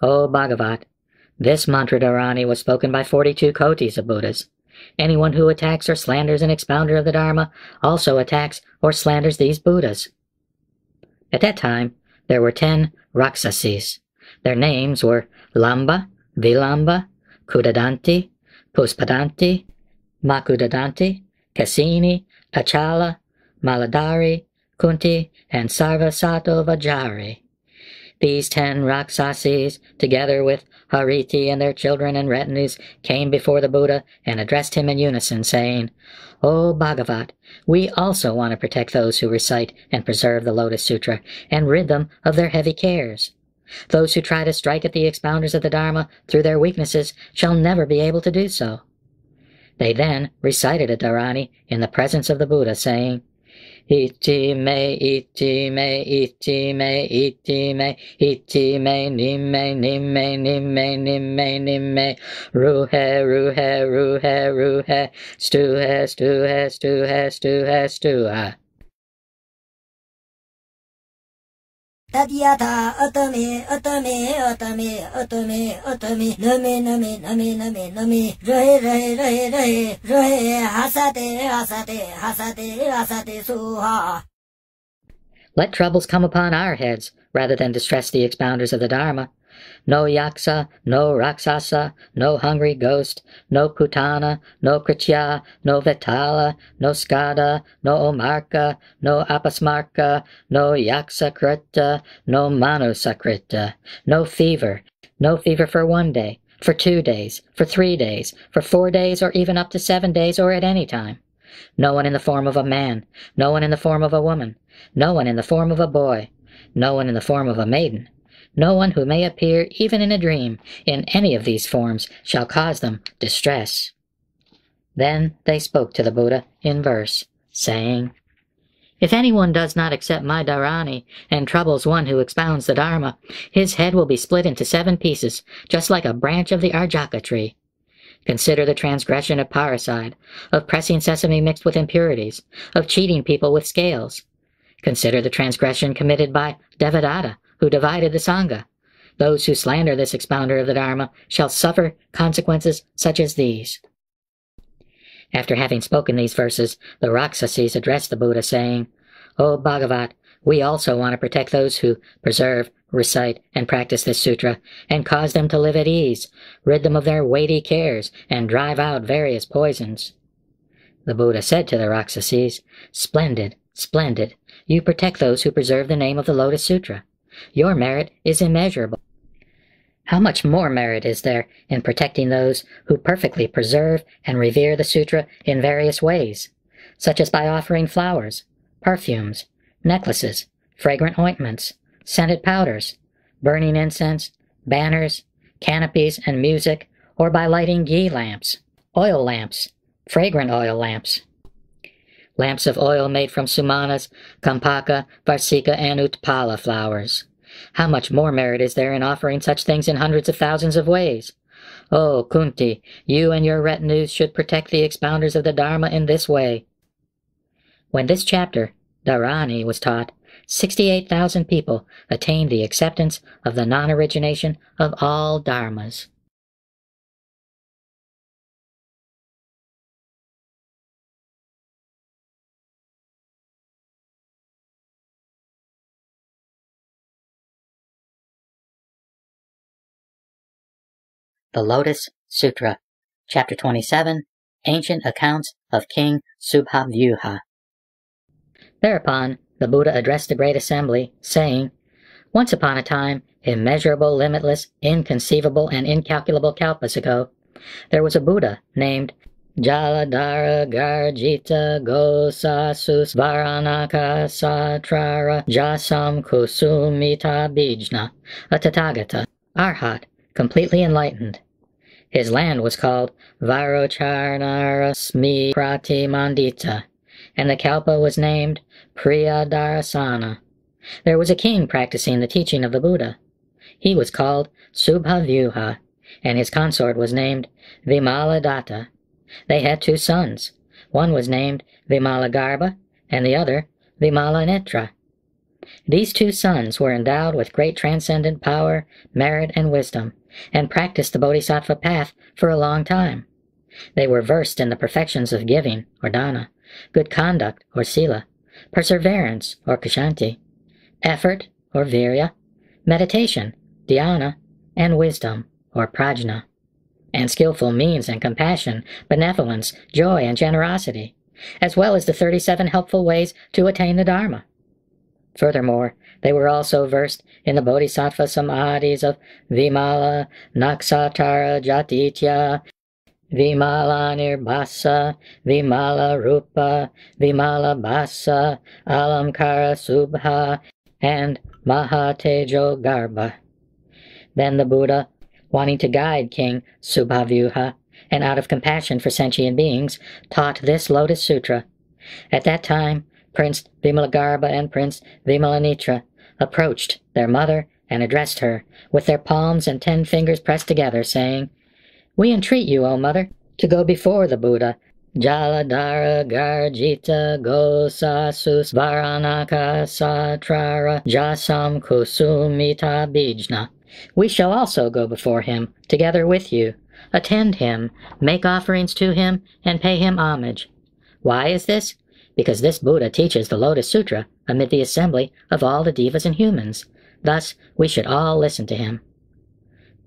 O Bhagavat, this mantra Dharani was spoken by 42 kotis of Buddhas. Anyone who attacks or slanders an expounder of the Dharma also attacks or slanders these Buddhas. At that time, there were 10 Raksasis. Their names were Lamba, Vilamba, Kudadanti, Puspadanti, Makudadanti, Kasini, Achala, Maladari, Kunti, and Sarvasato Vajari. These 10 Raksasis, together with Hariti and their children and retinues, came before the Buddha and addressed him in unison, saying, O Bhagavat, we also want to protect those who recite and preserve the Lotus Sutra, and rid them of their heavy cares. Those who try to strike at the expounders of the Dharma through their weaknesses shall never be able to do so. They then recited a Dharani in the presence of the Buddha, saying, Iti me, iti me, iti me, iti me, iti me, nimme, nimme, nimme, nimme, nimme, ruhe, ruhe, ruhe, ruhe, stuhe, stuhe, stuhe, stuhe, stuha. Tadyatha, atame, atame, atame, atame, atame, nami, nami, nami, nami, nami, rahe, rahe, rahe, rahe, rahe, hasate, hasate, hasate, hasate, suha. Let troubles come upon our heads, rather than distress the expounders of the Dharma. No yaksa, no raksasa, no hungry ghost, no putana, no kritya, no vetala, no skada, no omarka, no apasmarka, no yaksakrita, no manusakrita, no fever for 1 day, for 2 days, for 3 days, for 4 days, or even up to 7 days, or at any time. No one in the form of a man, no one in the form of a woman, no one in the form of a boy, no one in the form of a maiden. No one who may appear even in a dream in any of these forms shall cause them distress. Then they spoke to the Buddha in verse, saying, If anyone does not accept my Dharani and troubles one who expounds the Dharma, his head will be split into 7 pieces, just like a branch of the Arjaka tree. Consider the transgression of parricide, of pressing sesame mixed with impurities, of cheating people with scales. Consider the transgression committed by Devadatta, who divided the Sangha. Those who slander this expounder of the Dharma shall suffer consequences such as these. After having spoken these verses, the Raksasis addressed the Buddha, saying, O Bhagavat, We also want to protect those who preserve, recite, and practice this sutra, and cause them to live at ease, rid them of their weighty cares, and drive out various poisons. The Buddha said to the Raksasis, "Splendid, splendid. You protect those who preserve the name of the Lotus Sutra. Your merit is immeasurable. How much more merit is there in protecting those who perfectly preserve and revere the sutra in various ways, such as by offering flowers, perfumes, necklaces, fragrant ointments, scented powders, burning incense, banners, canopies, and music, or by lighting ghee lamps, oil lamps, fragrant oil lamps, lamps of oil made from sumanas, kampaka, varsika, and utpala flowers. How much more merit is there in offering such things in hundreds of thousands of ways? Oh, Kunti, you and your retinues should protect the expounders of the Dharma in this way." When this chapter, Dharani, was taught, 68,000 people attained the acceptance of the non-origination of all dharmas. The Lotus Sutra, Chapter 27, Ancient Accounts of King Subhavyuha. Thereupon the Buddha addressed the great assembly, saying, "Once upon a time, immeasurable, limitless, inconceivable, and incalculable kalpas ago, there was a Buddha named Jaladhara Garjita Gosasus Varanaka Satrara Jasam Kusumita Bijna, a Tathagata, Arhat, completely enlightened. His land was called Vairocharnarasmi Pratimandita, and the kalpa was named Priyadarasana. There was a king practicing the teaching of the Buddha. He was called Subhavyuha, and his consort was named Vimaladatta. They had 2 sons. One was named Vimalagarbha, and the other Vimalanitra. These 2 sons were endowed with great transcendent power, merit, and wisdom, and practiced the bodhisattva path for a long time. They were versed in the perfections of giving, or dana, good conduct, or sila, perseverance, or kshanti, effort, or virya, meditation, dhyana, and wisdom, or prajna, and skillful means and compassion, benevolence, joy, and generosity, as well as the 37 helpful ways to attain the Dharma. Furthermore, they were also versed in the bodhisattva samadhis of Vimala, Naksatara Jatitya, Vimala Nirbhasa, Vimala Rupa, Vimala Bhasa, Alamkara Subha, and Mahatejo Garbha. Then the Buddha, wanting to guide King Subhavyuha, and out of compassion for sentient beings, taught this Lotus Sutra. At that time, Prince Vimalagarbha and Prince Vimalanitra approached their mother and addressed her, with their palms and 10 fingers pressed together, saying, "We entreat you, O mother, to go before the Buddha, Jaladhara Garjita Gosasus Varanaka Satrara Jasam Kusumita Bijna. We shall also go before him, together with you, attend him, make offerings to him, and pay him homage." Why is this? Because this Buddha teaches the Lotus Sutra amid the assembly of all the devas and humans. Thus, we should all listen to him.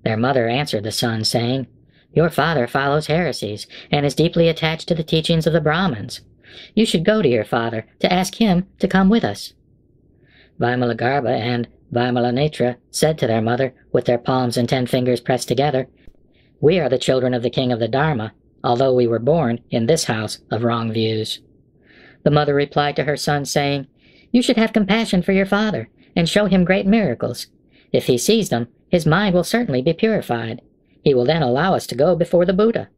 Their mother answered the son, saying, "Your father follows heresies, and is deeply attached to the teachings of the Brahmins. You should go to your father to ask him to come with us." Vimalagarbha and Vimalanitra said to their mother, with their palms and 10 fingers pressed together, "We are the children of the king of the Dharma, although we were born in this house of wrong views." The mother replied to her son, saying, "You should have compassion for your father, and show him great miracles. If he sees them, his mind will certainly be purified. He will then allow us to go before the Buddha."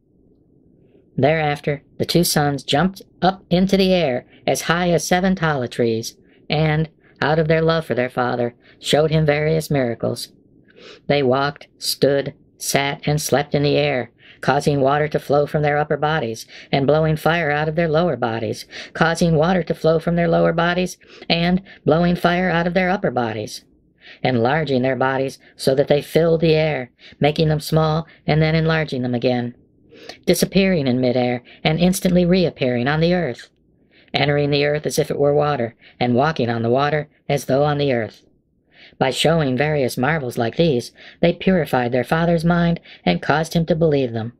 Thereafter, the 2 sons jumped up into the air as high as 7 tala trees, and, out of their love for their father, showed him various miracles. They walked, stood, sat, and slept in the air, causing water to flow from their upper bodies, and blowing fire out of their lower bodies, causing water to flow from their lower bodies, and blowing fire out of their upper bodies, enlarging their bodies so that they filled the air, making them small and then enlarging them again, disappearing in midair and instantly reappearing on the earth. entering the earth as if it were water, and walking on the water as though on the earth. By showing various marvels like these, they purified their father's mind and caused him to believe them.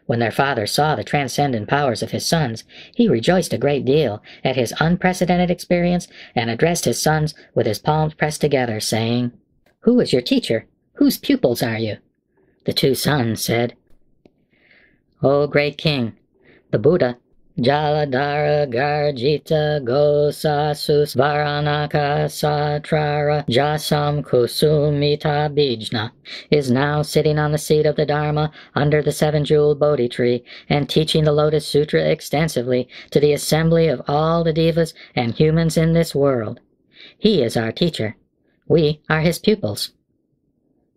When their father saw the transcendent powers of his sons, he rejoiced a great deal at his unprecedented experience and addressed his sons with his palms pressed together, saying, "Who is your teacher? Whose pupils are you?" The 2 sons said, "O great king, the Buddha, Jaladhara Garjita Gosasus Varanaka Satrara Jasam Kusumita Bijna, is now sitting on the seat of the Dharma under the 7-jeweled Bodhi tree and teaching the Lotus Sutra extensively to the assembly of all the devas and humans in this world. He is our teacher. We are his pupils."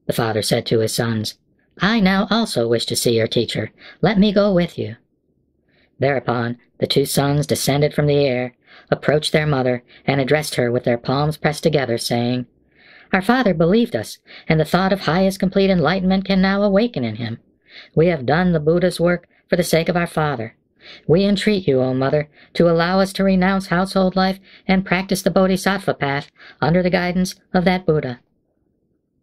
The father said to his sons, "I now also wish to see your teacher. Let me go with you." Thereupon the 2 sons descended from the air, approached their mother, and addressed her with their palms pressed together, saying, "Our father believed us, and the thought of highest complete enlightenment can now awaken in him. We have done the Buddha's work for the sake of our father. We entreat you, O mother, to allow us to renounce household life and practice the Bodhisattva path under the guidance of that Buddha."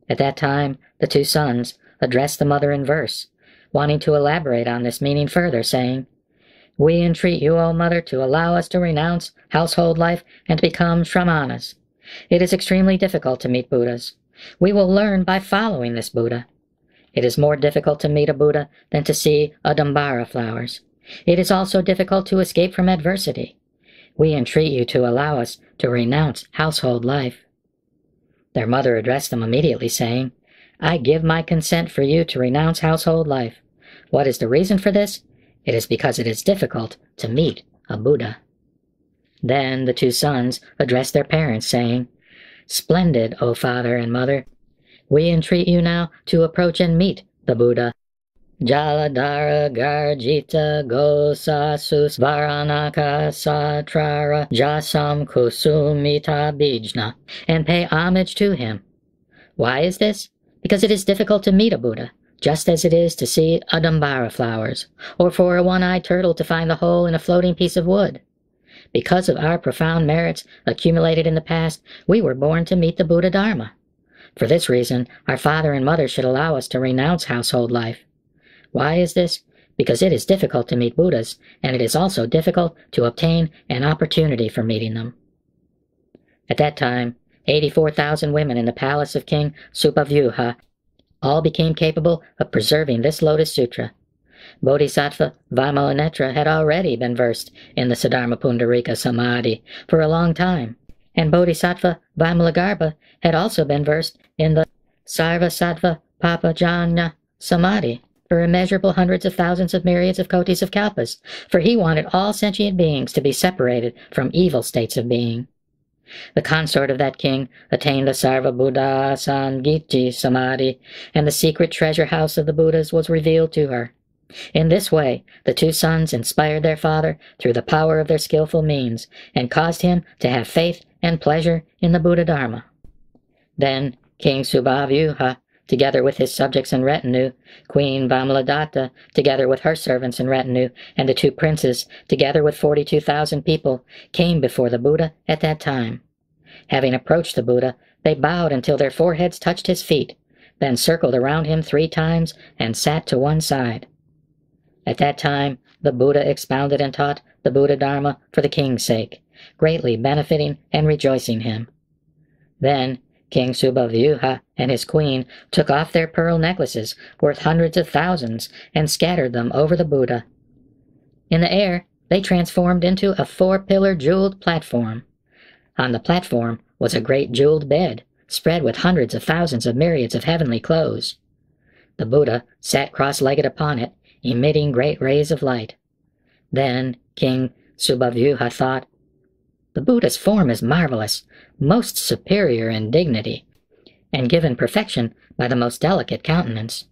At that time, the 2 sons addressed the mother in verse, wanting to elaborate on this meaning further, saying, "We entreat you, O mother, to allow us to renounce household life and to become Shramanas. It is extremely difficult to meet Buddhas. We will learn by following this Buddha. It is more difficult to meet a Buddha than to see Adambara flowers. It is also difficult to escape from adversity. We entreat you to allow us to renounce household life." Their mother addressed them immediately, saying, "I give my consent for you to renounce household life. What is the reason for this? It is because it is difficult to meet a Buddha." Then the 2 sons addressed their parents, saying, "Splendid, O father and mother. We entreat you now to approach and meet the Buddha. Jaladhara Garjita Gosasus Varanaka Satrara Jasam Kusumita Bijna, and pay homage to him." Why is this? Because it is difficult to meet a Buddha, just as it is to see Adambara flowers, or for a one-eyed turtle to find the hole in a floating piece of wood. Because of our profound merits accumulated in the past, we were born to meet the Buddha Dharma. For this reason, our father and mother should allow us to renounce household life. Why is this? Because it is difficult to meet Buddhas, and it is also difficult to obtain an opportunity for meeting them. At that time, 84,000 women in the palace of King Supavyuha all became capable of preserving this Lotus Sutra. Bodhisattva Vimalanetra had already been versed in the Siddharma Pundarika Samadhi for a long time, and Bodhisattva Vimalagarbha had also been versed in the Sarvasattva Papajanya Samadhi for immeasurable hundreds of thousands of myriads of kotis of kalpas, for he wanted all sentient beings to be separated from evil states of being. The consort of that king attained the Sarva Buddha Sangiti Samadhi, and the secret treasure house of the Buddhas was revealed to her. In this way, the 2 sons inspired their father through the power of their skillful means, and caused him to have faith and pleasure in the Buddha Dharma. Then King Subhavyuha, together with his subjects and retinue, Queen Vamaladatta, together with her servants and retinue, and the 2 princes, together with 42,000 people, came before the Buddha at that time. Having approached the Buddha, they bowed until their foreheads touched his feet, then circled around him 3 times and sat to one side. At that time, the Buddha expounded and taught the Buddha Dharma for the king's sake, greatly benefiting and rejoicing him. Then King Subhavyuha and his queen took off their pearl necklaces worth hundreds of thousands and scattered them over the Buddha. In the air, they transformed into a 4-pillar jeweled platform. On the platform was a great jeweled bed, spread with hundreds of thousands of myriads of heavenly clothes. The Buddha sat cross-legged upon it, emitting great rays of light. Then King Subhavyuha thought, "The Buddha's form is marvelous, most superior in dignity, and given perfection by the most delicate countenance."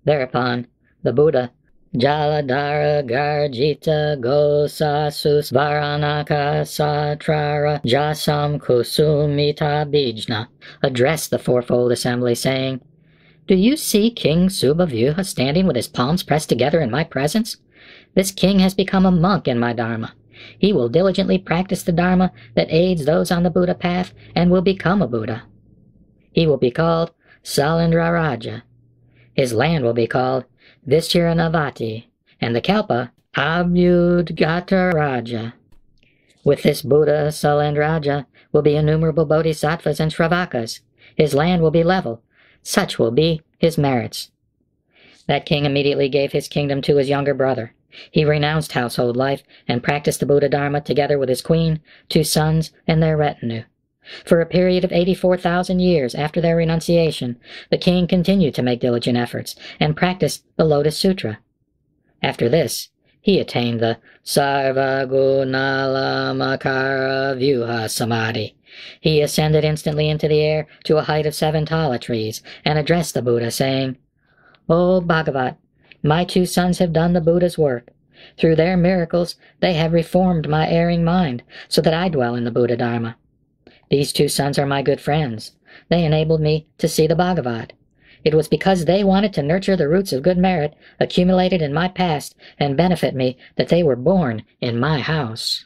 Thereupon, the Buddha, Jaladhara Garjita Gosasus Varanaka Satrara Jasam Kusumita Bijna, addressed the 4-fold assembly, saying, "Do you see King Subhavyuha standing with his palms pressed together in my presence? This king has become a monk in my Dharma. He will diligently practice the Dharma that aids those on the Buddha path and will become a Buddha. He will be called Salindra Raja. His land will be called Vischiranavati, and the Kalpa Abhyudgata Raja. With this Buddha, Salendraja, will be innumerable bodhisattvas and shravakas. His land will be level. Such will be his merits. That king immediately gave his kingdom to his younger brother. He renounced household life and practiced the Buddha Dharma together with his queen, 2 sons, and their retinue. For a period of 84,000 years after their renunciation, the king continued to make diligent efforts and practiced the Lotus Sutra. After this, he attained the Sarvagunalamakara Vyuha Samadhi. He ascended instantly into the air to a height of 7 tala trees and addressed the Buddha, saying, "O Bhagavat, my 2 sons have done the Buddha's work. Through their miracles, they have reformed my erring mind, so that I dwell in the Buddha Dharma. These 2 sons are my good friends. They enabled me to see the Bhagavat. It was because they wanted to nurture the roots of good merit accumulated in my past and benefit me that they were born in my house."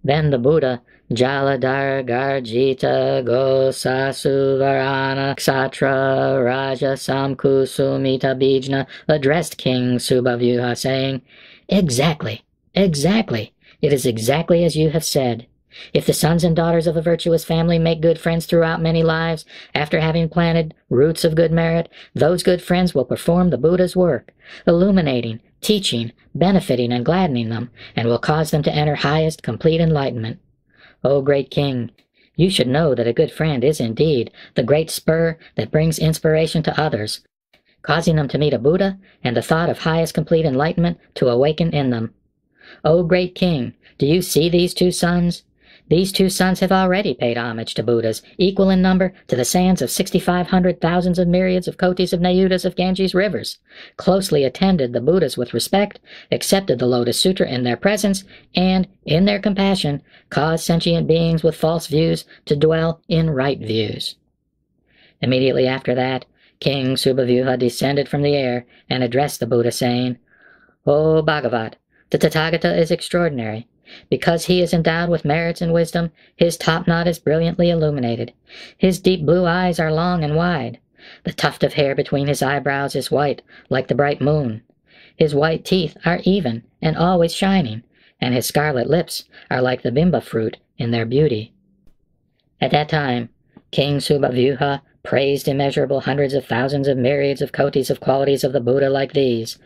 Then the Buddha, Jaladhar Garjita Gosasuvarana Ksatra Raja Samkusumita Bijna, addressed King Subhavyuha, saying, Exactly. It is exactly as you have said. If the sons and daughters of a virtuous family make good friends throughout many lives, after having planted roots of good merit, those good friends will perform the Buddha's work, illuminating, teaching, benefiting, and gladdening them, and will cause them to enter highest complete enlightenment. O great king, you should know that a good friend is indeed the great spur that brings inspiration to others, causing them to meet a Buddha and the thought of highest complete enlightenment to awaken in them. O great king, do you see these 2 sons? These 2 sons have already paid homage to Buddhas, equal in number to the sands of 6,500 thousands of myriads of kotis of Nayutas of Ganges rivers, closely attended the Buddhas with respect, accepted the Lotus Sutra in their presence, and, in their compassion, caused sentient beings with false views to dwell in right views. Immediately after that, King Subhavyuha descended from the air and addressed the Buddha, saying, O Bhagavat, the Tathagata is extraordinary. Because he is endowed with merits and wisdom, his top knot is brilliantly illuminated. His deep blue eyes are long and wide. The tuft of hair between his eyebrows is white, like the bright moon. His white teeth are even and always shining, and his scarlet lips are like the bimba fruit in their beauty. At that time, King Subhavyuha praised immeasurable hundreds of thousands of myriads of kotis of qualities of the Buddha like these,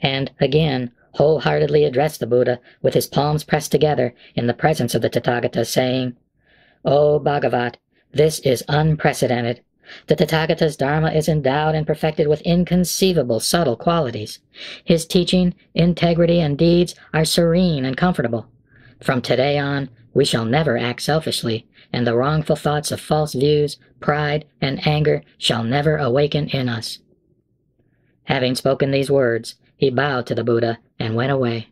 and again wholeheartedly addressed the Buddha with his palms pressed together in the presence of the Tathagata, saying, O Bhagavat, this is unprecedented. The Tathagata's Dharma is endowed and perfected with inconceivable subtle qualities. His teaching, integrity, and deeds are serene and comfortable. From today on, we shall never act selfishly, and the wrongful thoughts of false views, pride, and anger shall never awaken in us. Having spoken these words, he bowed to the Buddha and went away.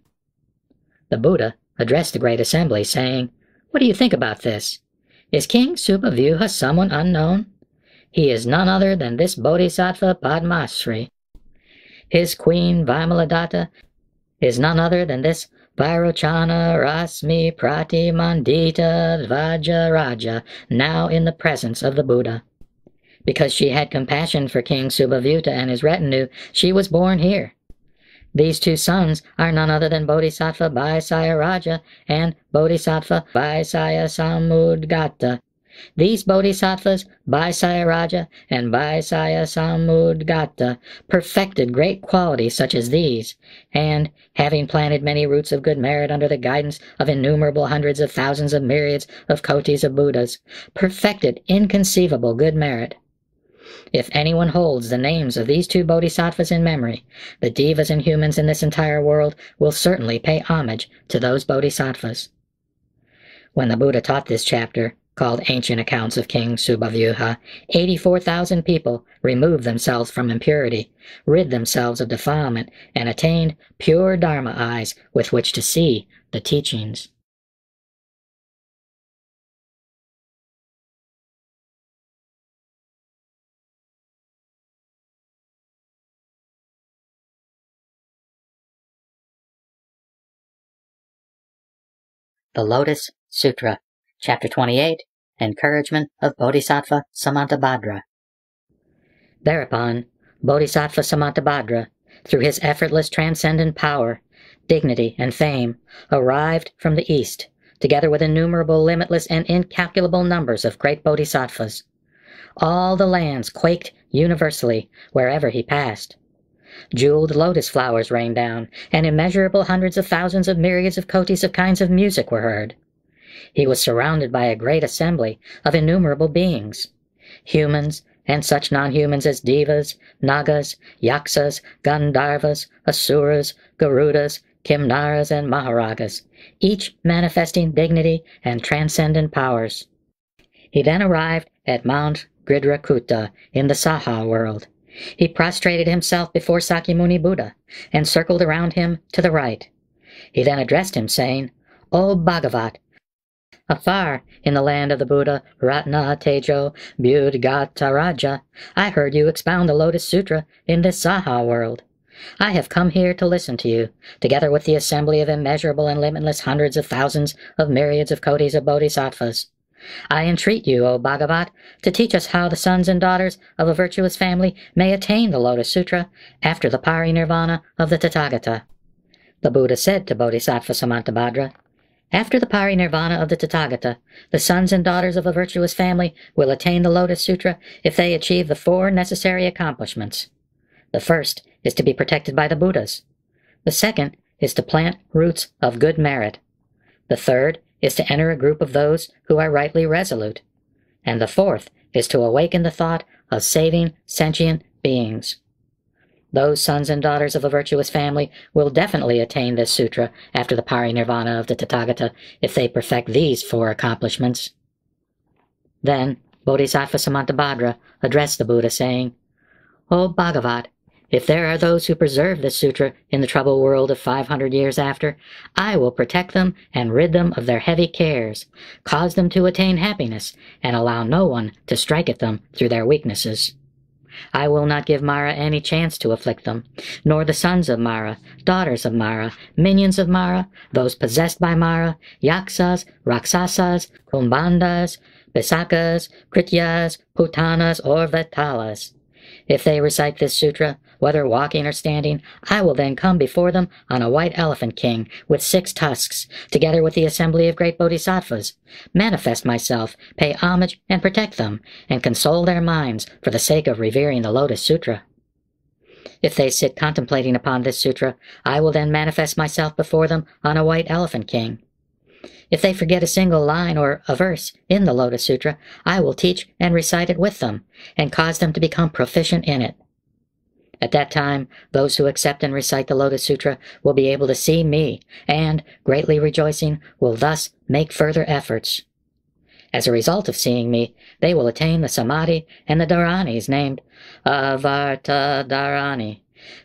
The Buddha addressed the great assembly, saying, What do you think about this? Is King Subhavyuha someone unknown? He is none other than this Bodhisattva Padmasri. His queen Vimaladatta is none other than this Vairochana Rasmi Pratimandita Vajaraja, now in the presence of the Buddha. Because she had compassion for King Subhavyuta and his retinue, she was born here. These 2 sons are none other than Bodhisattva Vaisaya Raja and Bodhisattva Vaisaya Samudgata. These Bodhisattvas, Vaisaya Raja and Vaisaya Samudgata, perfected great qualities such as these, and, having planted many roots of good merit under the guidance of innumerable hundreds of thousands of myriads of kotis of Buddhas, perfected inconceivable good merit. If anyone holds the names of these 2 bodhisattvas in memory, the devas and humans in this entire world will certainly pay homage to those bodhisattvas. When the Buddha taught this chapter, called Ancient Accounts of King Subhavyuha, 84,000 people removed themselves from impurity, rid themselves of defilement, and attained pure Dharma eyes with which to see the teachings. The Lotus Sutra, Chapter 28, Encouragement of Bodhisattva Samantabhadra. Thereupon, Bodhisattva Samantabhadra, through his effortless transcendent power, dignity, and fame, arrived from the east, together with innumerable, limitless, and incalculable numbers of great bodhisattvas. All the lands quaked universally wherever he passed. Jeweled lotus flowers rained down, and immeasurable hundreds of thousands of myriads of kotis of kinds of music were heard. He was surrounded by a great assembly of innumerable beings, humans, and such non-humans as devas, nagas, yaksas, gandharvas, asuras, garudas, kimnaras, and maharagas, each manifesting dignity and transcendent powers. He then arrived at Mount Gridrakuta in the Saha world. He prostrated himself before Sakyamuni Buddha and circled around him to the right. He then addressed him, saying, "O Bhagavat, afar in the land of the Buddha, Ratna Tejo Budgataraja, I heard you expound the Lotus Sutra in this Saha world. I have come here to listen to you, together with the assembly of immeasurable and limitless hundreds of thousands of myriads of kotis of bodhisattvas. I entreat you, O Bhagavat, to teach us how the sons and daughters of a virtuous family may attain the Lotus Sutra after the parinirvana of the Tathagata." The Buddha said to Bodhisattva Samantabhadra, "After the parinirvana of the Tathagata, the sons and daughters of a virtuous family will attain the Lotus Sutra if they achieve the 4 necessary accomplishments. The first is to be protected by the Buddhas. The second is to plant roots of good merit. The third is to enter a group of those who are rightly resolute. And the fourth is to awaken the thought of saving sentient beings. Those sons and daughters of a virtuous family will definitely attain this sutra after the parinirvana of the Tathagata if they perfect these 4 accomplishments." Then Bodhisattva Samantabhadra addressed the Buddha, saying, "O Bhagavat, if there are those who preserve this sutra in the troubled world of 500 years after, I will protect them and rid them of their heavy cares, cause them to attain happiness, and allow no one to strike at them through their weaknesses. I will not give Mara any chance to afflict them, nor the sons of Mara, daughters of Mara, minions of Mara, those possessed by Mara, yaksas, raksasas, kumbhandas, bisakas, krityas, putanas, or vetalas. If they recite this sutra, whether walking or standing, I will then come before them on a white elephant king with 6 tusks, together with the assembly of great bodhisattvas, manifest myself, pay homage, and protect them, and console their minds for the sake of revering the Lotus Sutra. If they sit contemplating upon this sutra, I will then manifest myself before them on a white elephant king. If they forget a single line or a verse in the Lotus Sutra, I will teach and recite it with them, and cause them to become proficient in it. At that time, those who accept and recite the Lotus Sutra will be able to see me, and, greatly rejoicing, will thus make further efforts. As a result of seeing me, they will attain the Samadhi and the Dharanis named Avarta Dharani,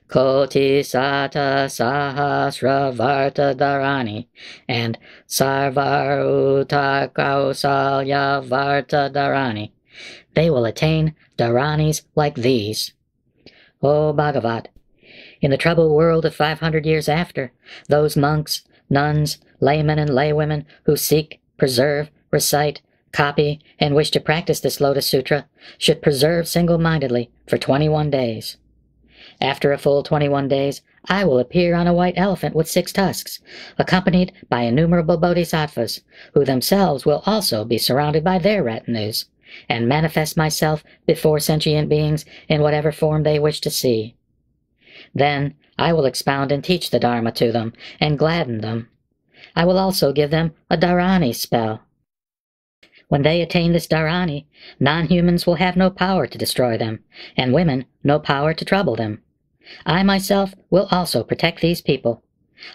Koti Sata Sahasra Varta Dharani, and Sarvaruta Kausalya Varta Dharani. They will attain Dharanis like these. O Bhagavat, in the troubled world of 500 years after, those monks, nuns, laymen, and laywomen who seek, preserve, recite, copy, and wish to practice this Lotus Sutra should preserve single-mindedly for 21 days. After a full 21 days, I will appear on a white elephant with 6 tusks, accompanied by innumerable bodhisattvas, who themselves will also be surrounded by their retinues, and manifest myself before sentient beings in whatever form they wish to see. Then I will expound and teach the Dharma to them, and gladden them. I will also give them a Dharani spell. When they attain this Dharani, non-humans will have no power to destroy them, and women no power to trouble them. I myself will also protect these people.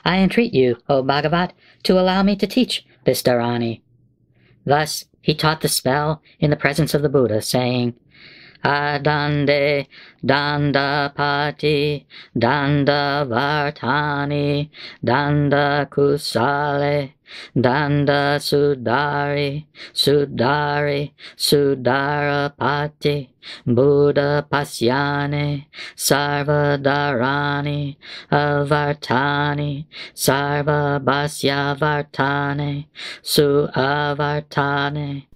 I entreat you, O Bhagavat, to allow me to teach this Dharani." Thus he taught the spell in the presence of the Buddha, saying, Adande Dandapati Dandavartani Dandakusale Danda Sudari Sudari Sudarapati Buddha Pasyane Sarvadarani Avartani Sarva Basyavartane Suavartane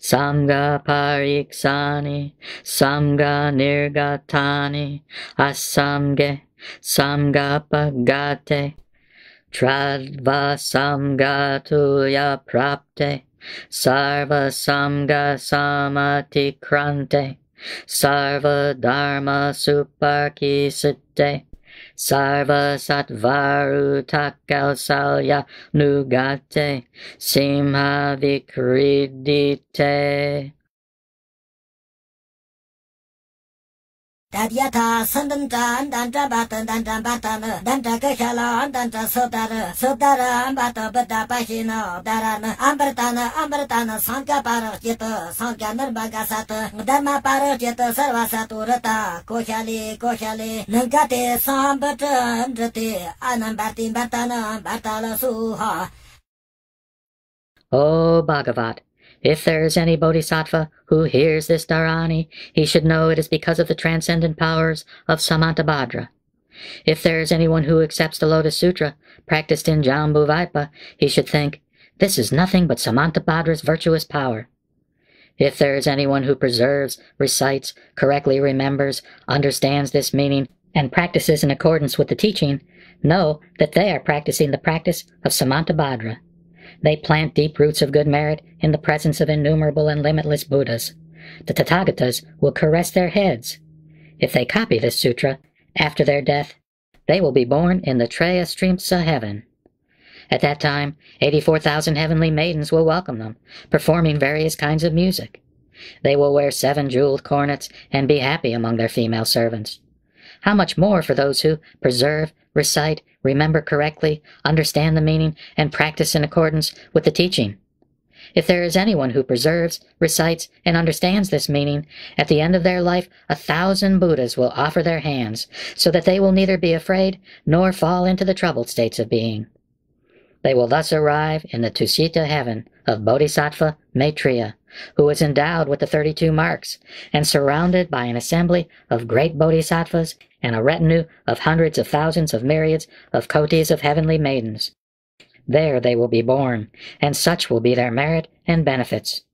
Samga Pariksani Samga Nirgatani Asamge Samga Pagate Tradva Samgatuya Prapte Sarva Samga Samatikrante Sarva Dharma Suparkisite Sarva Sattvarutakausalya Nugate Simha Vikridite. Tadyata Sandanta Danta Batan Danta Batana Danta Kashala Danta Sotara Sotara Ambata Bata Pashina Darana Ambertana Sanka Parajita Sanka Nirbagasata Dharma Parajita Sarvasaturata Koshali Nangate Sambata Andrate Anambati Batana Batala Suha. O Bhagavat, if there is any bodhisattva who hears this dharani, he should know it is because of the transcendent powers of Samantabhadra. If there is anyone who accepts the Lotus Sutra, practiced in Jambuvaipa, he should think, this is nothing but Samantabhadra's virtuous power. If there is anyone who preserves, recites, correctly remembers, understands this meaning, and practices in accordance with the teaching, know that they are practicing the practice of Samantabhadra. They plant deep roots of good merit in the presence of innumerable and limitless Buddhas. The Tathagatas will caress their heads. If they copy this sutra, after their death, they will be born in the Trayastrimsa heaven. At that time, 84,000 heavenly maidens will welcome them, performing various kinds of music. They will wear 7 jeweled cornets and be happy among their female servants. How much more for those who preserve, recite, remember correctly, understand the meaning, and practice in accordance with the teaching. If there is anyone who preserves, recites, and understands this meaning, at the end of their life 1,000 Buddhas will offer their hands, so that they will neither be afraid nor fall into the troubled states of being. They will thus arrive in the Tusita heaven of Bodhisattva Maitreya, who is endowed with the 32 marks, and surrounded by an assembly of great bodhisattvas and a retinue of hundreds of thousands of myriads of kotis of heavenly maidens. There they will be born, and such will be their merit and benefits.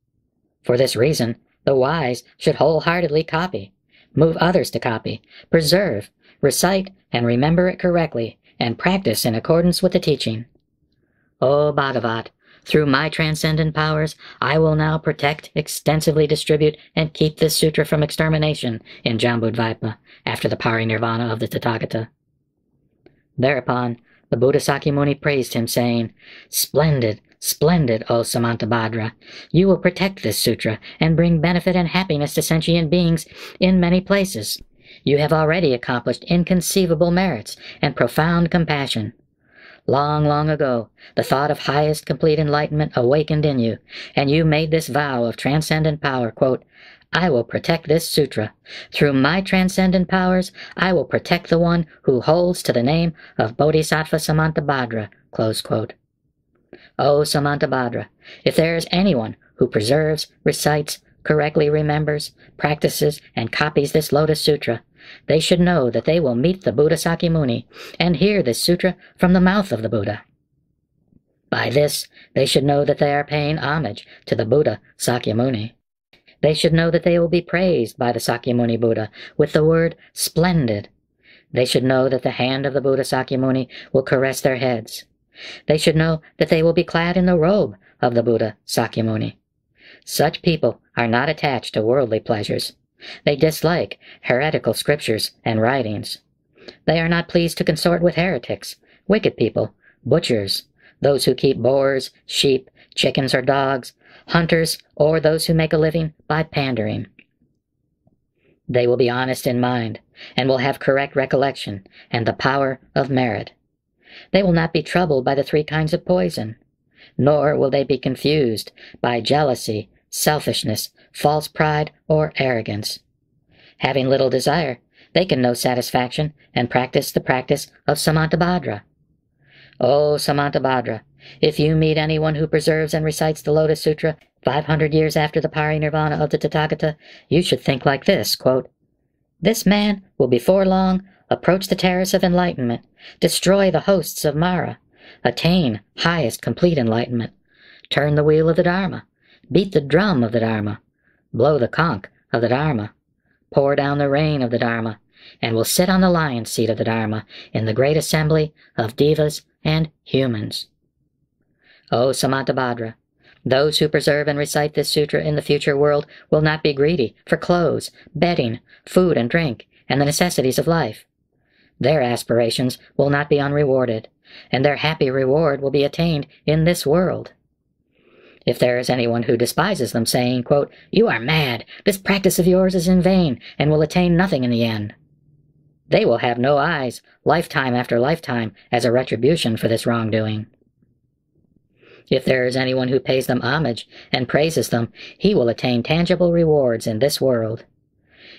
For this reason, the wise should wholeheartedly copy, move others to copy, preserve, recite, and remember it correctly, and practice in accordance with the teaching. O Bhagavat, through my transcendent powers, I will now protect, extensively distribute, and keep this sutra from extermination in Jambudvipa after the parinirvana of the Tathagata. Thereupon, the Buddha Sakyamuni praised him, saying, Splendid, splendid, O Samantabhadra! You will protect this sutra and bring benefit and happiness to sentient beings in many places. You have already accomplished inconceivable merits and profound compassion. Long, long ago, the thought of highest complete enlightenment awakened in you, and you made this vow of transcendent power, quote, I will protect this sutra. Through my transcendent powers, I will protect the one who holds to the name of Bodhisattva Samantabhadra, close quote. O Samantabhadra, if there is anyone who preserves, recites, correctly remembers, practices, and copies this Lotus Sutra, they should know that they will meet the Buddha Sakyamuni and hear this sutra from the mouth of the Buddha. By this, they should know that they are paying homage to the Buddha Sakyamuni. They should know that they will be praised by the Sakyamuni Buddha with the word splendid. They should know that the hand of the Buddha Sakyamuni will caress their heads. They should know that they will be clad in the robe of the Buddha Sakyamuni. Such people are not attached to worldly pleasures. They dislike heretical scriptures and writings. They are not pleased to consort with heretics, wicked people, butchers, those who keep boars, sheep, chickens, or dogs, hunters, or those who make a living by pandering. They will be honest in mind, and will have correct recollection and the power of merit. They will not be troubled by the 3 kinds of poison, nor will they be confused by jealousy, selfishness, false pride, or arrogance. Having little desire, they can know satisfaction and practice the practice of Samantabhadra. O Samantabhadra, if you meet anyone who preserves and recites the Lotus Sutra 500 years after the parinirvana of the Tathagata, you should think like this, quote, "This man will before long approach the terrace of enlightenment, destroy the hosts of Mara, attain highest complete enlightenment, turn the wheel of the Dharma, beat the drum of the Dharma, blow the conch of the Dharma, pour down the rain of the Dharma, and will sit on the lion's seat of the Dharma in the great assembly of devas and humans." O Samantabhadra, those who preserve and recite this sutra in the future world will not be greedy for clothes, bedding, food and drink, and the necessities of life. Their aspirations will not be unrewarded, and their happy reward will be attained in this world. If there is anyone who despises them, saying, quote, "You are mad, this practice of yours is in vain, and will attain nothing in the end," they will have no eyes, lifetime after lifetime, as a retribution for this wrongdoing. If there is anyone who pays them homage and praises them, he will attain tangible rewards in this world.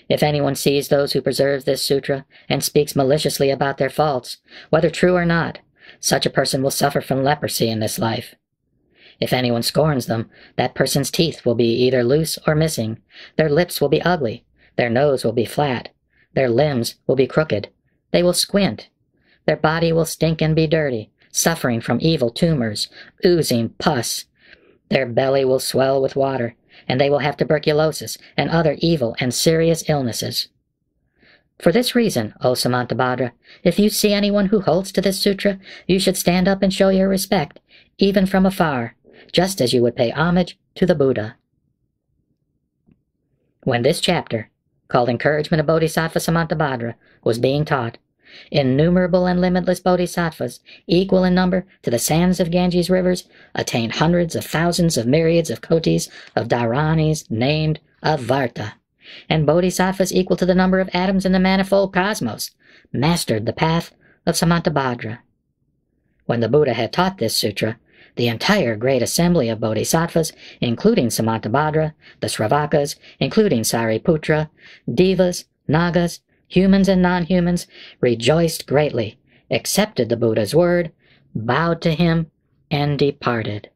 If anyone sees those who preserve this sutra and speaks maliciously about their faults, whether true or not, such a person will suffer from leprosy in this life. If anyone scorns them, that person's teeth will be either loose or missing, their lips will be ugly, their nose will be flat, their limbs will be crooked, they will squint, their body will stink and be dirty, suffering from evil tumors, oozing pus. Their belly will swell with water, and they will have tuberculosis and other evil and serious illnesses. For this reason, O Samantabhadra, if you see anyone who holds to this sutra, you should stand up and show your respect, even from afar, just as you would pay homage to the Buddha. When this chapter, called Encouragement of Bodhisattva Samantabhadra, was being taught, innumerable and limitless bodhisattvas, equal in number to the sands of Ganges rivers, attained hundreds of thousands of myriads of kotis of dharanis named Avarta, and bodhisattvas equal to the number of atoms in the manifold cosmos, mastered the path of Samantabhadra. When the Buddha had taught this sutra, the entire great assembly of bodhisattvas, including Samantabhadra, the Sravakas, including Sariputra, devas, nagas, humans and non-humans, rejoiced greatly, accepted the Buddha's word, bowed to him, and departed.